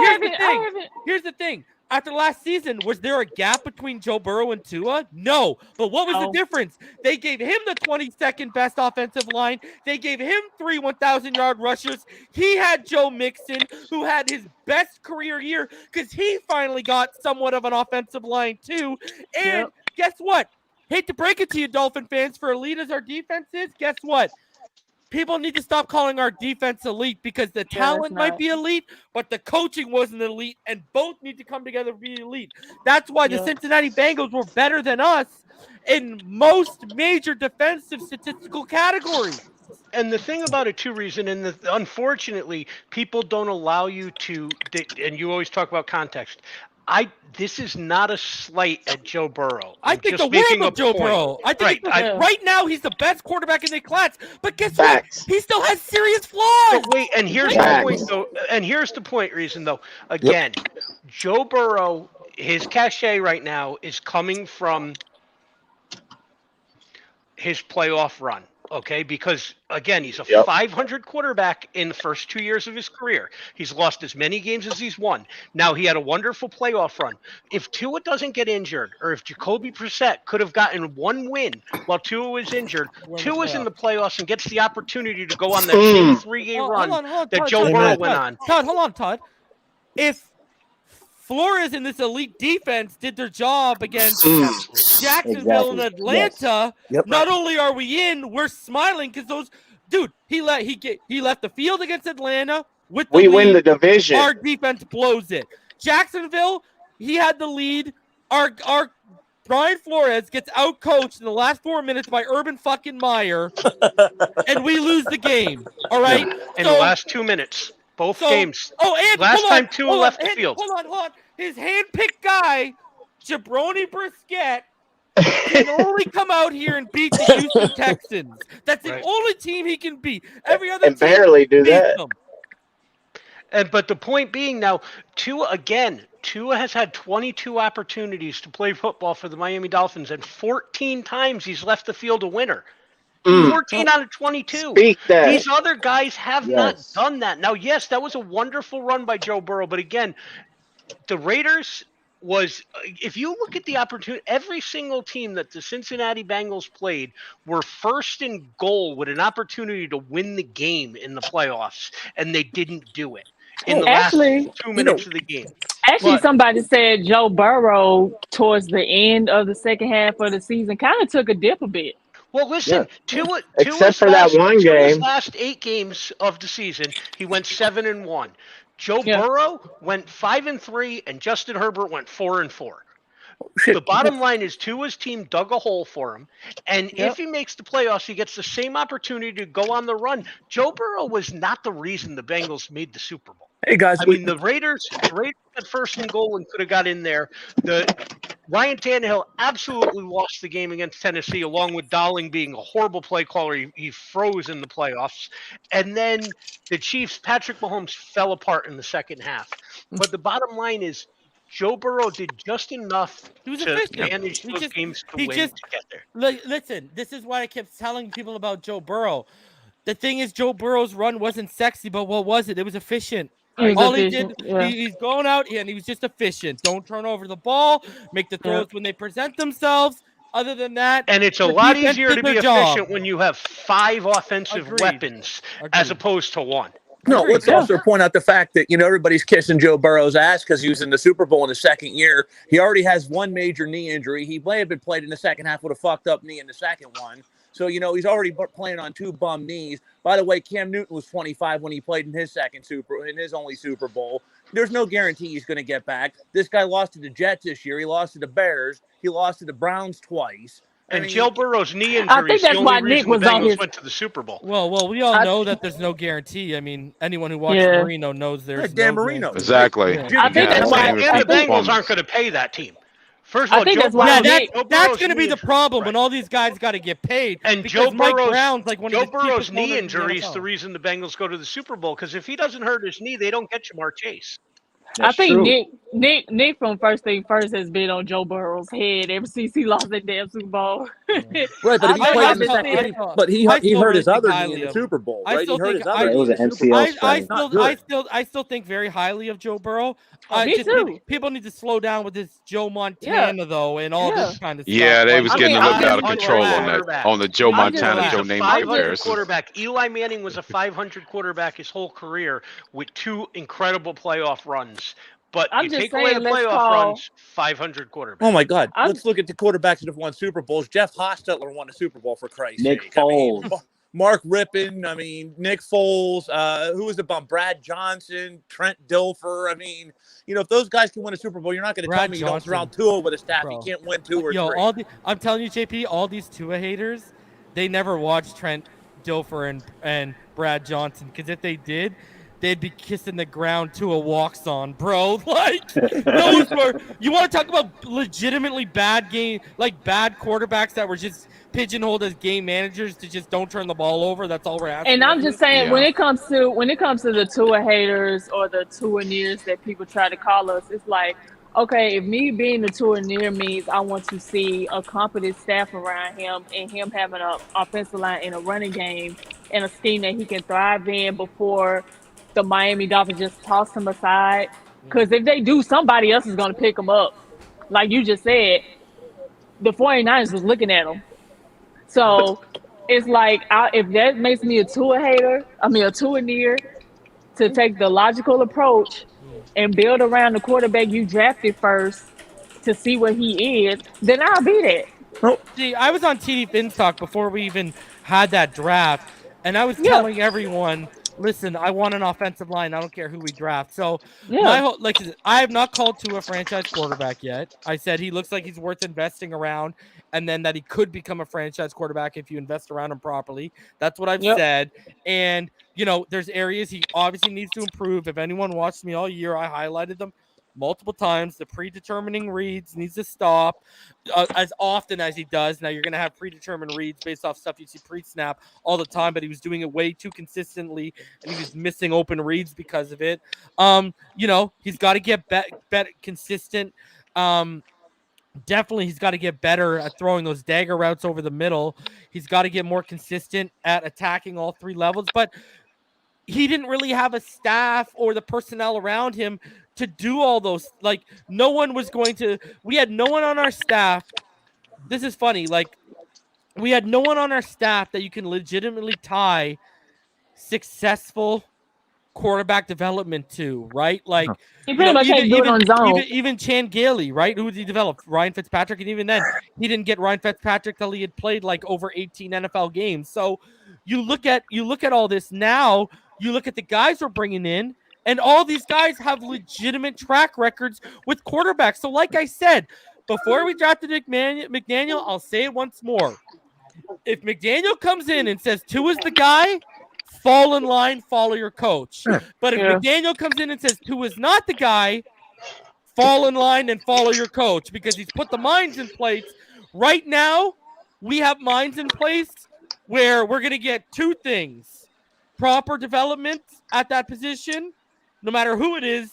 here's the thing. After last season, was there a gap between Joe Burrow and Tua? No. But what was the difference? They gave him the 22nd best offensive line. They gave him 3 1,000-yard rushers. He had Joe Mixon, who had his best career year because he finally got somewhat of an offensive line too. And guess what? Hate to break it to you, Dolphin fans, for elite as our defense is, guess what? People need to stop calling our defense elite because the talent might be elite, but the coaching wasn't elite, and both need to come together to be elite. That's why the Cincinnati Bengals were better than us in most major defensive statistical categories. And the thing about it, too, Reason, and unfortunately, people don't allow you to, and you always talk about context. This is not a slight at Joe Burrow. I think the world of Joe Burrow. I think right now he's the best quarterback in the class. But guess what? He still has serious flaws. But wait, and here's the point, though. And here's the point, Reason, though. Again, Joe Burrow, his cachet right now is coming from his playoff run. Okay, because again, he's a 500 quarterback in the first 2 years of his career. He's lost as many games as he's won. Now he had a wonderful playoff run. If Tua doesn't get injured, or if Jacoby Brissett could have gotten one win while Tua was injured, Tua's in the playoffs and gets the opportunity to go on that same 3-game run that Joe Burrow went on. Todd, hold on, Todd. If Flores in this elite defense did their job against Jacksonville and Atlanta, not only are we in, we're smiling because he left the field against Atlanta with the lead. Win the division. Our defense blows it. Jacksonville, he had the lead. Our Brian Flores gets outcoached in the last 4 minutes by Urban fucking Meyer, and we lose the game. All right, in the last 2 minutes. Both games. And last time Tua left the field. Hold on. His hand-picked guy, Jabroni Brissett, can only come out here and beat the Houston Texans. That's the only team he can beat. Every other team barely do that. But the point being now, Tua has had 22 opportunities to play football for the Miami Dolphins, and 14 times he's left the field a winner. 14 out of 22. These other guys have not done that. Now, yes, that was a wonderful run by Joe Burrow, but again, the Raiders if you look at the opportunity, every single team that the Cincinnati Bengals played were first and goal with an opportunity to win the game in the playoffs, and they didn't do it in the last 2 minutes of the game. Actually, somebody said Joe Burrow towards the end of the second half of the season kind of took a dip a bit. Well, listen, Tua, except for that one game. Tua's last 8 games of the season, he went 7-1. Joe Burrow went 5-3, and Justin Herbert went 4-4. The bottom line is Tua's team dug a hole for him, and if he makes the playoffs, he gets the same opportunity to go on the run. Joe Burrow was not the reason the Bengals made the Super Bowl. Hey guys, the Raiders had first and goal and could have got in there. Ryan Tannehill absolutely lost the game against Tennessee, along with Dowling being a horrible play caller. He froze in the playoffs. And then the Chiefs, Patrick Mahomes, fell apart in the second half. But the bottom line is Joe Burrow did just enough to manage those games to get there. Listen, this is why I kept telling people about Joe Burrow. The thing is, Joe Burrow's run wasn't sexy, but what was it? It was efficient. All he did, he's going out and he was just efficient. Don't turn over the ball, make the throws when they present themselves. Other than that, and it's a lot easier to be efficient when you have 5 offensive weapons as opposed to 1. No, let's also point out the fact that, everybody's kissing Joe Burrow's ass because he was in the Super Bowl in the second year. He already has one major knee injury. He may have been played in the second half with a fucked up knee in the second one. So, he's already playing on 2 bum knees. By the way, Cam Newton was 25 when he played in his only Super Bowl. There's no guarantee he's going to get back. This guy lost to the Jets this year. He lost to the Bears. He lost to the Browns twice. And Joe Burrow's knee I injury think is the that's only why Nick reason the was on Bengals his. went to the Super Bowl. Well, we all know that there's no guarantee. I mean, anyone who watched Yeah. Marino knows there's Dan no Marino. guarantee. Exactly. Yeah. I think that's why. And the Bengals aren't going to pay that team. First of I all, think Joe that's why. Burrow, Nick, Joe That's Burrow's going to be knee the problem when all these guys got to get paid. And because Joe Mike Burrow's, Brown's like one Joe of the Burrow's cheapest knee owners in the injury is NFL. the reason the Bengals go to the Super Bowl, because if he doesn't hurt his knee, they don't get Jamar Chase. I think true. Nick from First Thing First has been on Joe Burrow's head ever since he lost that damn Super Bowl. Right, but if he I played in the still- second, I but he still hurt his really other think knee highly in the of Super Bowl, I right? still He hurt think his other It knee. was in an the Super Bowl. MCL strain. Not good. I still think very highly of Joe Burrow. Me Just too. people need to slow down with this Joe Montana though and all this kind of stuff. Yeah, they was I getting mean, a little I'm bit out of just- control on quarterback. that, on the Joe I'm just Montana, like- Joe He's a Namath 500 comparison. quarterback. Eli Manning was a 500 quarterback his whole career with 2 incredible playoff runs. But I'm you just take away the saying, let's playoff call- runs, 500 quarterback. Oh my God! I'm- Let's look at the quarterbacks that have won Super Bowls. Jeff Hostetler won a Super Bowl, for Christ's Nick sake. Foles. Mark Rippon. Nick Foles. Who was the bum? Brad Johnson, Trent Dilfer. If those guys can win a Super Bowl, you're not going to tell Brad me you don't Johnson. surround Tua with a staff. Bro. He can't win 2 or 3. I'm telling you, JP, all these Tua haters, they never watched Trent Dilfer and Brad Johnson, because if they did, they'd be kissing the ground to a walks on, bro. Like, those were, you want to talk about legitimately bad bad quarterbacks that were just pigeonholed as game managers to just don't turn the ball over. That's all we're asking. And I'm just saying, Yeah. when it comes to the Tua haters or the Tua nears that people try to call us, it's like, okay, if me being the Tua near means I want to see a competent staff around him and him having an offensive line in a running game and a scheme that he can thrive in before the Miami Dolphins just toss him aside. Because if they do, somebody else is going to pick him up. Like you just said, the 49ers was looking at him. So it's like, if that makes me a Tua near, to take the logical approach and build around the quarterback you drafted first to see what he is, then I'll be that. See, I was on TD Fin's Talk before we even had that draft, and I was telling everyone, listen, I want an offensive line. I don't care who we draft. So I have not called Tua a franchise quarterback yet. I said he looks like he's worth investing around, and then that he could become a franchise quarterback if you invest around him properly. That's what I've said. And, there's areas he obviously needs to improve. If anyone watched me all year, I highlighted them multiple times. The predetermining reads needs to stop as often as he does. Now you're going to have predetermined reads based off stuff you see pre-snap all the time, but he was doing it way too consistently, and he was missing open reads because of it. He's got to get better, consistent. Definitely, he's got to get better at throwing those dagger routes over the middle. He's got to get more consistent at attacking all 3 levels, but he didn't really have a staff or the personnel around him to do all those. Like, no one was going to, we had no one on our staff. This is funny. Like, we had no one on our staff that you can legitimately tie successful quarterback development to, right? Like, He pretty much can't do it on his own. Even Chan Gailey, right? Who did he develop? Ryan Fitzpatrick. And even then, he didn't get Ryan Fitzpatrick till he had played like over 18 NFL games. So you look at all this now, you look at the guys we're bringing in, and all these guys have legitimate track records with quarterbacks. So like I said, before we drafted McDaniel, I'll say it once more. If McDaniel comes in and says Tua's the guy, fall in line, follow your coach. But if McDaniel comes in and says Tua's not the guy, fall in line and follow your coach, because he's put the minds in place. Right now, we have minds in place where we're going to get 2 things. Proper development at that position, no matter who it is,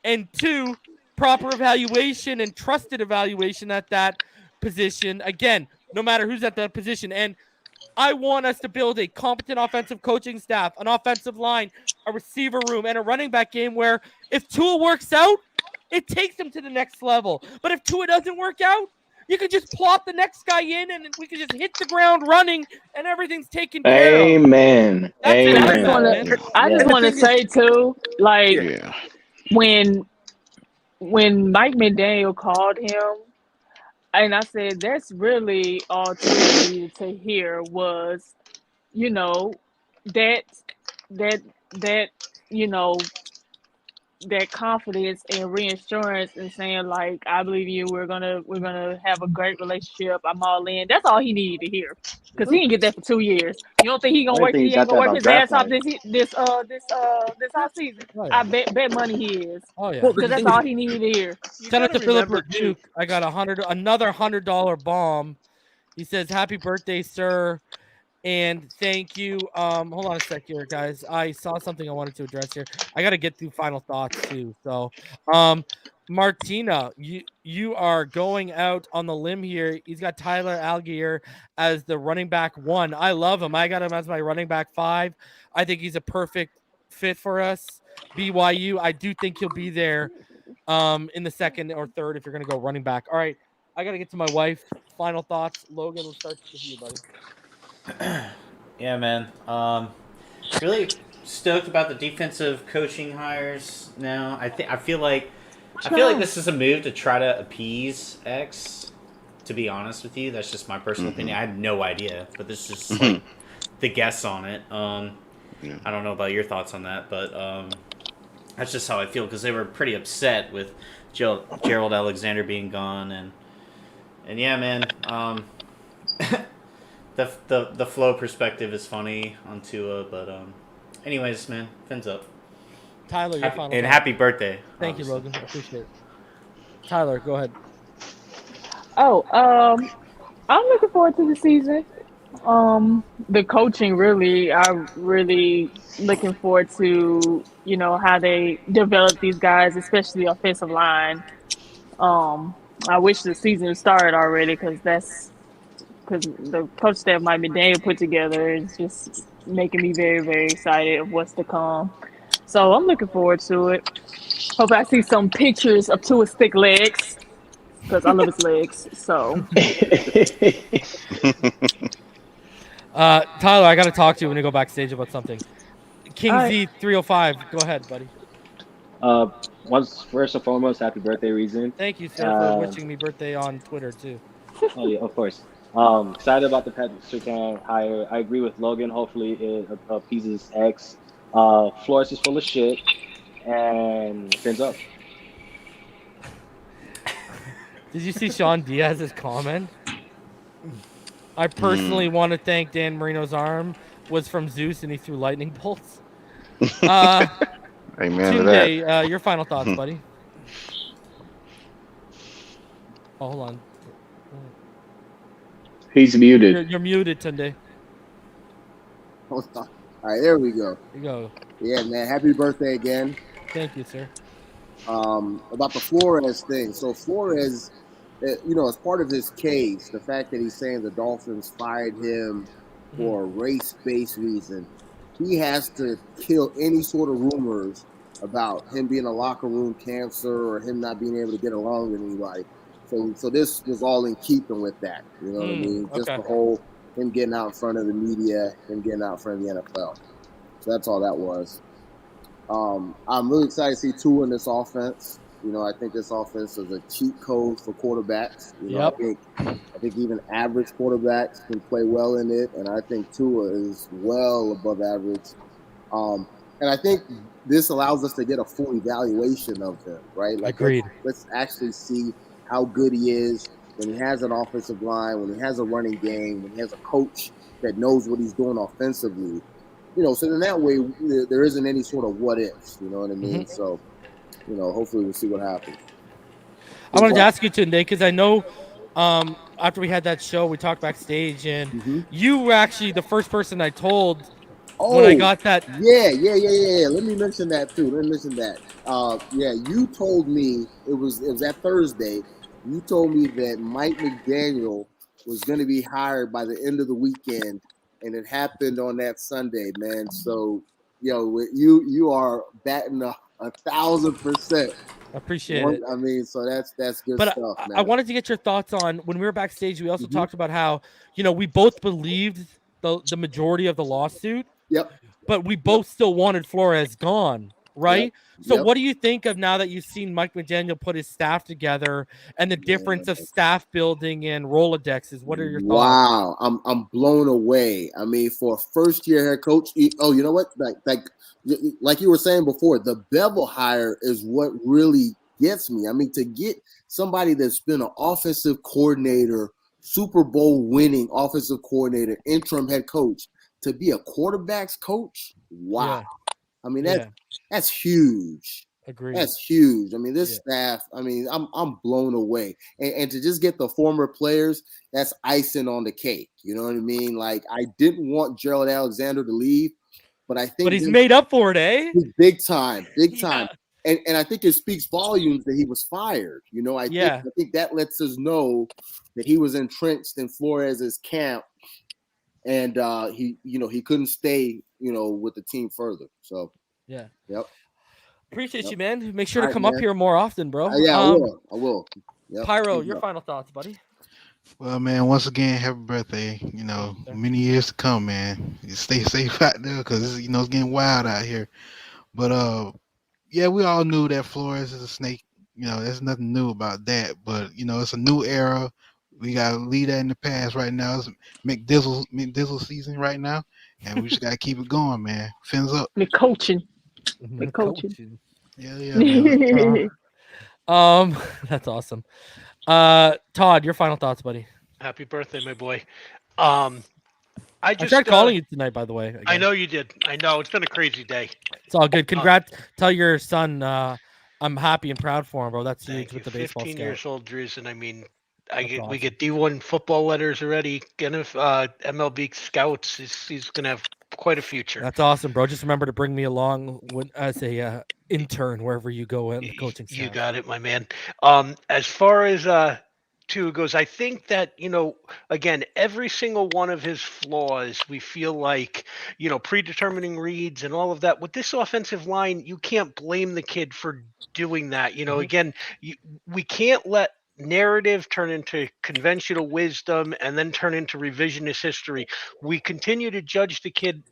and 2, proper evaluation and trusted evaluation at that position. Again, no matter who's at that position. And I want us to build a competent offensive coaching staff, an offensive line, a receiver room, and a running back game where if Tua works out, it takes him to the next level. But if Tua doesn't work out, you could just plop the next guy in and we could just hit the ground running and everything's taken care of. Amen. Amen. I just want to say too, like when Mike McDaniel called him, And I said, that's really all Tua needed to hear was, you know, that that that you know that confidence and reassurance and saying like, I believe you. We're gonna have a great relationship. I'm all in. That's all he needed to hear, because he didn't get that for 2 years. You don't think he I gonna didn't work? think he He ain't got that gonna work about his draft ass off night. this off season. Oh, I yeah. bet money he is, Oh, yeah. Well, the because that's thing all is, he needed to hear. You Shout out gotta to Philip remember too. Duke. I got another $100 bomb. He says, "Happy birthday, sir." And thank you. Hold on a sec here, guys. I saw something I wanted to address here. I got to get through final thoughts too. So, Martina, you are going out on the limb here. He's got Tyler Algier as the running back 1. I love him. I got him as my running back 5. I think he's a perfect fit for us. BYU. I do think he'll be there in the second or third if you're gonna go running back. All right. I got to get to my wife. Final thoughts. Logan, we'll start with you, buddy. Yeah, man. Really stoked about the defensive coaching hires now. I feel like this is a move to try to appease X. To be honest with you, that's just my personal opinion. I had no idea, but this is just like the guess on it. I don't know about your thoughts on that, but that's just how I feel, because they were pretty upset with Gerald Alexander being gone, and yeah, man. The flow perspective is funny on Tua, but anyways, man, fins up. Tyler, your final and thought. happy birthday. Thank obviously. you, Logan. I appreciate it. Tyler, go ahead. Oh, I'm looking forward to the season. The coaching, really, I'm really looking forward to, how they develop these guys, especially the offensive line. I wish the season started already, because the coach staff Mike McDaniel put together is just making me very, very excited of what's to come. So I'm looking forward to it. Hope I see some pictures of Tua's thick legs, because I love his legs. So Tyler, I got to talk to you when you go backstage about something. King All right. Z 305. Go ahead, buddy. First and foremost, happy birthday, Reason. Thank you, sir, for wishing me birthday on Twitter too. Oh yeah, of course. Excited about the Patrick Surtain hire. I agree with Logan. Hopefully it appeases X. Flores is full of shit, and fins up. Did you see Sean Diaz's comment? I personally want to thank Dan Marino's arm was from Zeus and he threw lightning bolts. Amen to that. Tunde, your final thoughts, buddy. Oh, hold on. He's muted. You're muted, Tunde. Hold on. All right, there we go. There you go. Yeah, man. Happy birthday again. Thank you, sir. About the Flores thing. So Flores, as part of his case, the fact that he's saying the Dolphins fired him for a race-based reason, he has to kill any sort of rumors about him being a locker room cancer or him not being able to get along with anybody. So this was all in keeping with that. You know what I mean? Just the whole him getting out in front of the media, him getting out in front of the NFL. So that's all that was. I'm really excited to see Tua in this offense. I think this offense is a cheat code for quarterbacks. I think even average quarterbacks can play well in it, and I think Tua is well above average. And I think this allows us to get a full evaluation of him, right? Agreed. Let's actually see how good he is when he has an offensive line, when he has a running game, when he has a coach that knows what he's doing offensively. So in that way, there isn't any sort of what ifs, you know what I mean? So, hopefully we'll see what happens. I wanted to ask you today, because I know after we had that show, we talked backstage, and you were actually the first person I told when I got that. Yeah. Let me mention that too. You told me it was that Thursday. You told me that Mike McDaniel was going to be hired by the end of the weekend, and it happened on that Sunday, man. So, you are batting 1,000%. Appreciate it. I mean, so that's good but stuff, man. I wanted to get your thoughts on when we were backstage. We also talked about how we both believed the majority of the lawsuit. Yep. But we both still wanted Flores gone, right? So Yep. what do you think of now that you've seen Mike McDaniel put his staff together and the difference of staff building and Rolodexes? What are your thoughts? Wow, I'm blown away. I mean, for a first year head coach, you know what? Like you were saying before, the Bevel hire is what really gets me. I mean, to get somebody that's been an offensive coordinator, Super Bowl winning offensive coordinator, interim head coach, to be a quarterback's coach. Wow. Yeah. I mean, Yeah. that's huge. Agreed. That's huge. I mean, this staff, I mean, I'm blown away. And to just get the former players, that's icing on the cake. You know what I mean? Like, I didn't want Gerald Alexander to leave, but I think he's made up for it, eh? Big time. And I think it speaks volumes that he was fired. You know, I think that lets us know that he was entrenched in Flores's camp, and he couldn't stay, with the team further. So yeah. Yep. Appreciate you, man. Make sure to come up here more often, bro. Yeah, I will. Yep. Pyro, your final thoughts, buddy. Well, man, once again, happy birthday. Many years to come, man. You stay safe out there because, it's getting wild out here. But, yeah, we all knew that Flores is a snake. There's nothing new about that. But, it's a new era. We got to leave that in the past right now. It's McDizzle season right now. And we just got to keep it going, man. Fins up. McCoaching. Yeah. That's awesome. Todd, your final thoughts, buddy. Happy birthday, my boy. I tried calling you tonight, by the way. Again. I know you did. I know it's been a crazy day. It's all good. Congrats. Tell your son I'm happy and proud for him, bro. That's huge with the baseball 15 scout. years old, Drews, and I mean, Awesome. we get D1 football letters already. MLB scouts. He's gonna have quite a future. That's awesome, bro. Just remember to bring me along as a intern wherever you go in the coaching staff. You got it, my man. As far as Tua goes, I think that, again, every single one of his flaws, we feel like, predetermining reads and all of that. With this offensive line, you can't blame the kid for doing that. Again, we can't let narrative turn into conventional wisdom and then turn into revisionist history. We continue to judge the kid.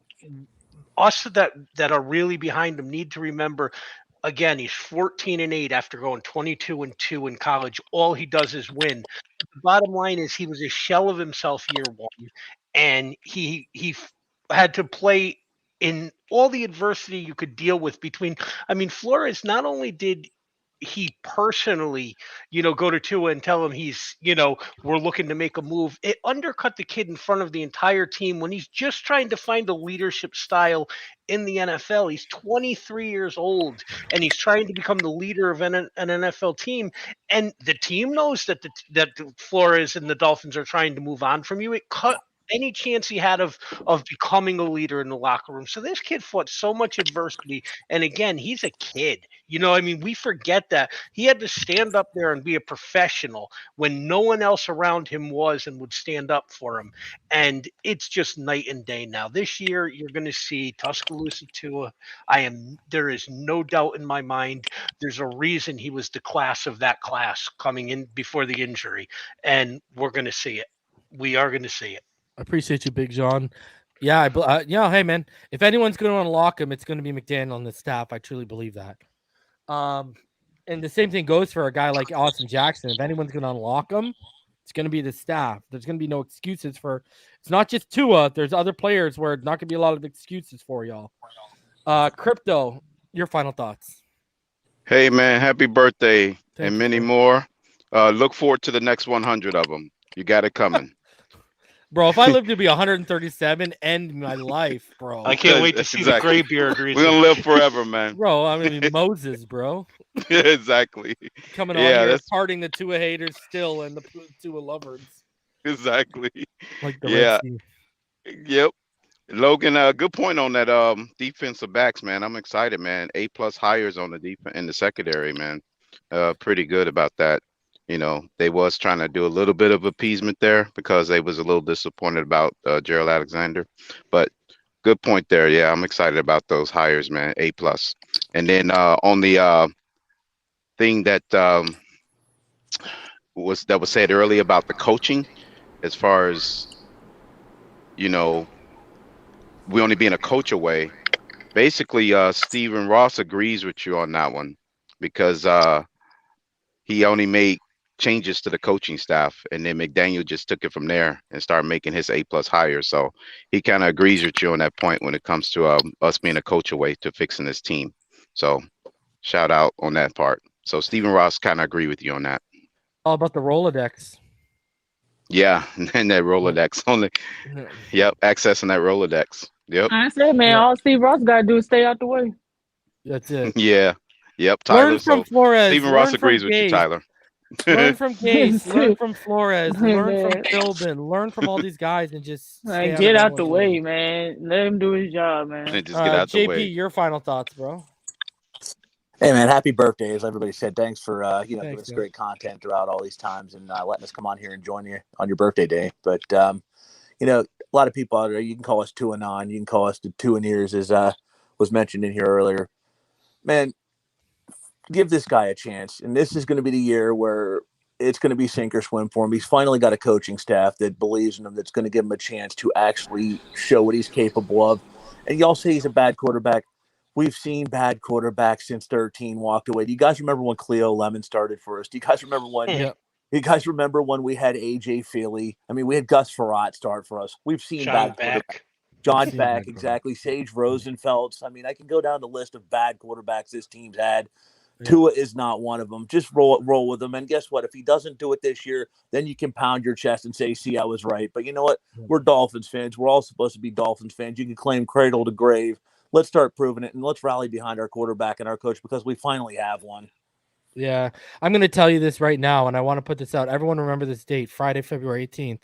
Us that are really behind him need to remember, again, he's 14-8 after going 22-2 in college. All he does is win. The bottom line is he was a shell of himself year one, and he had to play in all the adversity you could deal with Flores. Not only did he personally, go to Tua and tell him he's, we're looking to make a move. It undercut the kid in front of the entire team when he's just trying to find a leadership style in the NFL. He's 23 years old and he's trying to become the leader of an NFL team. And the team knows that that Flores and the Dolphins are trying to move on from you. It cut any chance he had of becoming a leader in the locker room. So this kid fought so much adversity. And again, he's a kid. We forget that. He had to stand up there and be a professional when no one else around him was and would stand up for him. And it's just night and day now. This year, you're going to see Tuscaloosa Tua. There is no doubt in my mind. There's a reason he was the class of that class coming in before the injury. And we're going to see it. We are going to see it. I appreciate you, Big John. Yeah, hey man, if anyone's going to unlock him, it's going to be McDaniel and the staff. I truly believe that. And the same thing goes for a guy like Austin Jackson. If anyone's going to unlock him, it's going to be the staff. There's going to be no excuses for. It's not just Tua. There's other players where it's not going to be a lot of excuses for y'all. Crypto, your final thoughts. Hey man, happy birthday and many more. Look forward to the next 100 of them. You got it coming. Bro, if I live to be 137, end my life, bro. I can't wait to see the gray beard. We're going to live forever, man. Bro, I mean, Moses, bro. Exactly. Coming on here, parting the Tua haters still and the Tua lovers. Exactly. Like the Red Sea. Yep. Logan, good point on that defensive backs, man. I'm excited, man. A+ hires on the defense in the secondary, man. Pretty good about that. They was trying to do a little bit of appeasement there because they was a little disappointed about Gerald Alexander. But good point there. Yeah, I'm excited about those hires, man. A+. And then on the thing that was said earlier about the coaching, as far as we only being a coach away, basically, Stephen Ross agrees with you on that one because he only made changes to the coaching staff, and then McDaniel just took it from there and started making his A+ hires. So he kind of agrees with you on that point when it comes to us being a coach away to fixing this team. So shout out on that part. So Stephen Ross kind of agree with you on that. All about the Rolodex. Yeah, and that Rolodex only. Yep, accessing that Rolodex. Yep. I said, man, all Steve Ross got to do is stay out the way. That's it. Yeah. Yep, Tyler. Learn from So Flores. Stephen Learn Ross from agrees with you, Gase. Tyler. Learn from Gase. Learn from Flores. Learn from Man. Philbin. Learn from all these guys and just stay Get out the everyone's way, man. Let him do his job, man. And just get out the JP, way. your final thoughts, bro. Hey man, happy birthday, as everybody said. Thanks for giving Thanks, us man. great content throughout all these times and letting us come on here and join you on your birthday day. But a lot of people out there, you can call us 2 and on, you can call us the 2 and ears, as was mentioned in here earlier. Man, give this guy a chance, and this is going to be the year where it's going to be sink or swim for him. He's finally got a coaching staff that believes in him, that's going to give him a chance to actually show what he's capable of. And y'all say he's a bad quarterback. We've seen bad quarterbacks since 13 walked away. Do you guys remember when Cleo Lemon started for us? Do you guys remember when? Yeah. You guys remember when we had AJ Feely? I mean, we had Gus Farrat start for us. We've seen John bad Beck. quarterbacks. John Beck, exactly. Sage Rosenfels. I mean, I can go down the list of bad quarterbacks this team's had. Yeah. Tua is not one of them. Just roll with him. And guess what? If he doesn't do it this year, then you can pound your chest and say, see, I was right. But you know what? We're Dolphins fans. We're all supposed to be Dolphins fans. You can claim cradle to grave. Let's start proving it, and let's rally behind our quarterback and our coach because we finally have one. Yeah, I'm going to tell you this right now, and I want to put this out. Everyone remember this date, Friday, February 18th.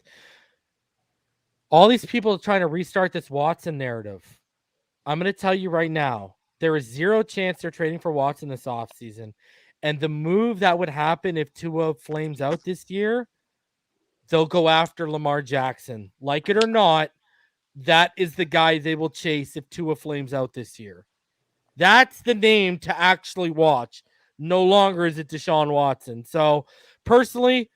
All these people trying to restart this Watson narrative. I'm going to tell you right now, there is zero chance they're trading for Watson this offseason. And the move that would happen if Tua flames out this year, they'll go after Lamar Jackson. Like it or not, that is the guy they will chase if Tua flames out this year. That's the name to actually watch. No longer is it Deshaun Watson. So, personally,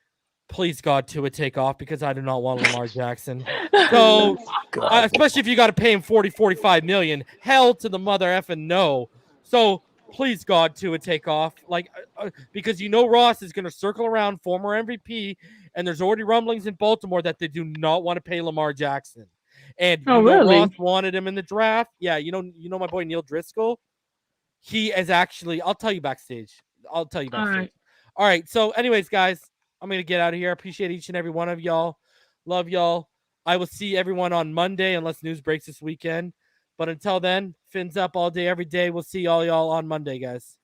please, God, Tua take off because I do not want Lamar Jackson. So, especially if you got to pay him 40, 45 million. Hell to the mother effing no. So, please, God, Tua take off. Because Ross is going to circle around, former MVP, and there's already rumblings in Baltimore that they do not want to pay Lamar Jackson. And really? Ross wanted him in the draft. Yeah, you know my boy Neil Driscoll. He is actually. I'll tell you backstage. All right. So, anyways, guys, I'm gonna get out of here. I appreciate each and every one of y'all. Love y'all. I will see everyone on Monday unless news breaks this weekend. But until then, fins up all day, every day. We'll see all y'all on Monday, guys.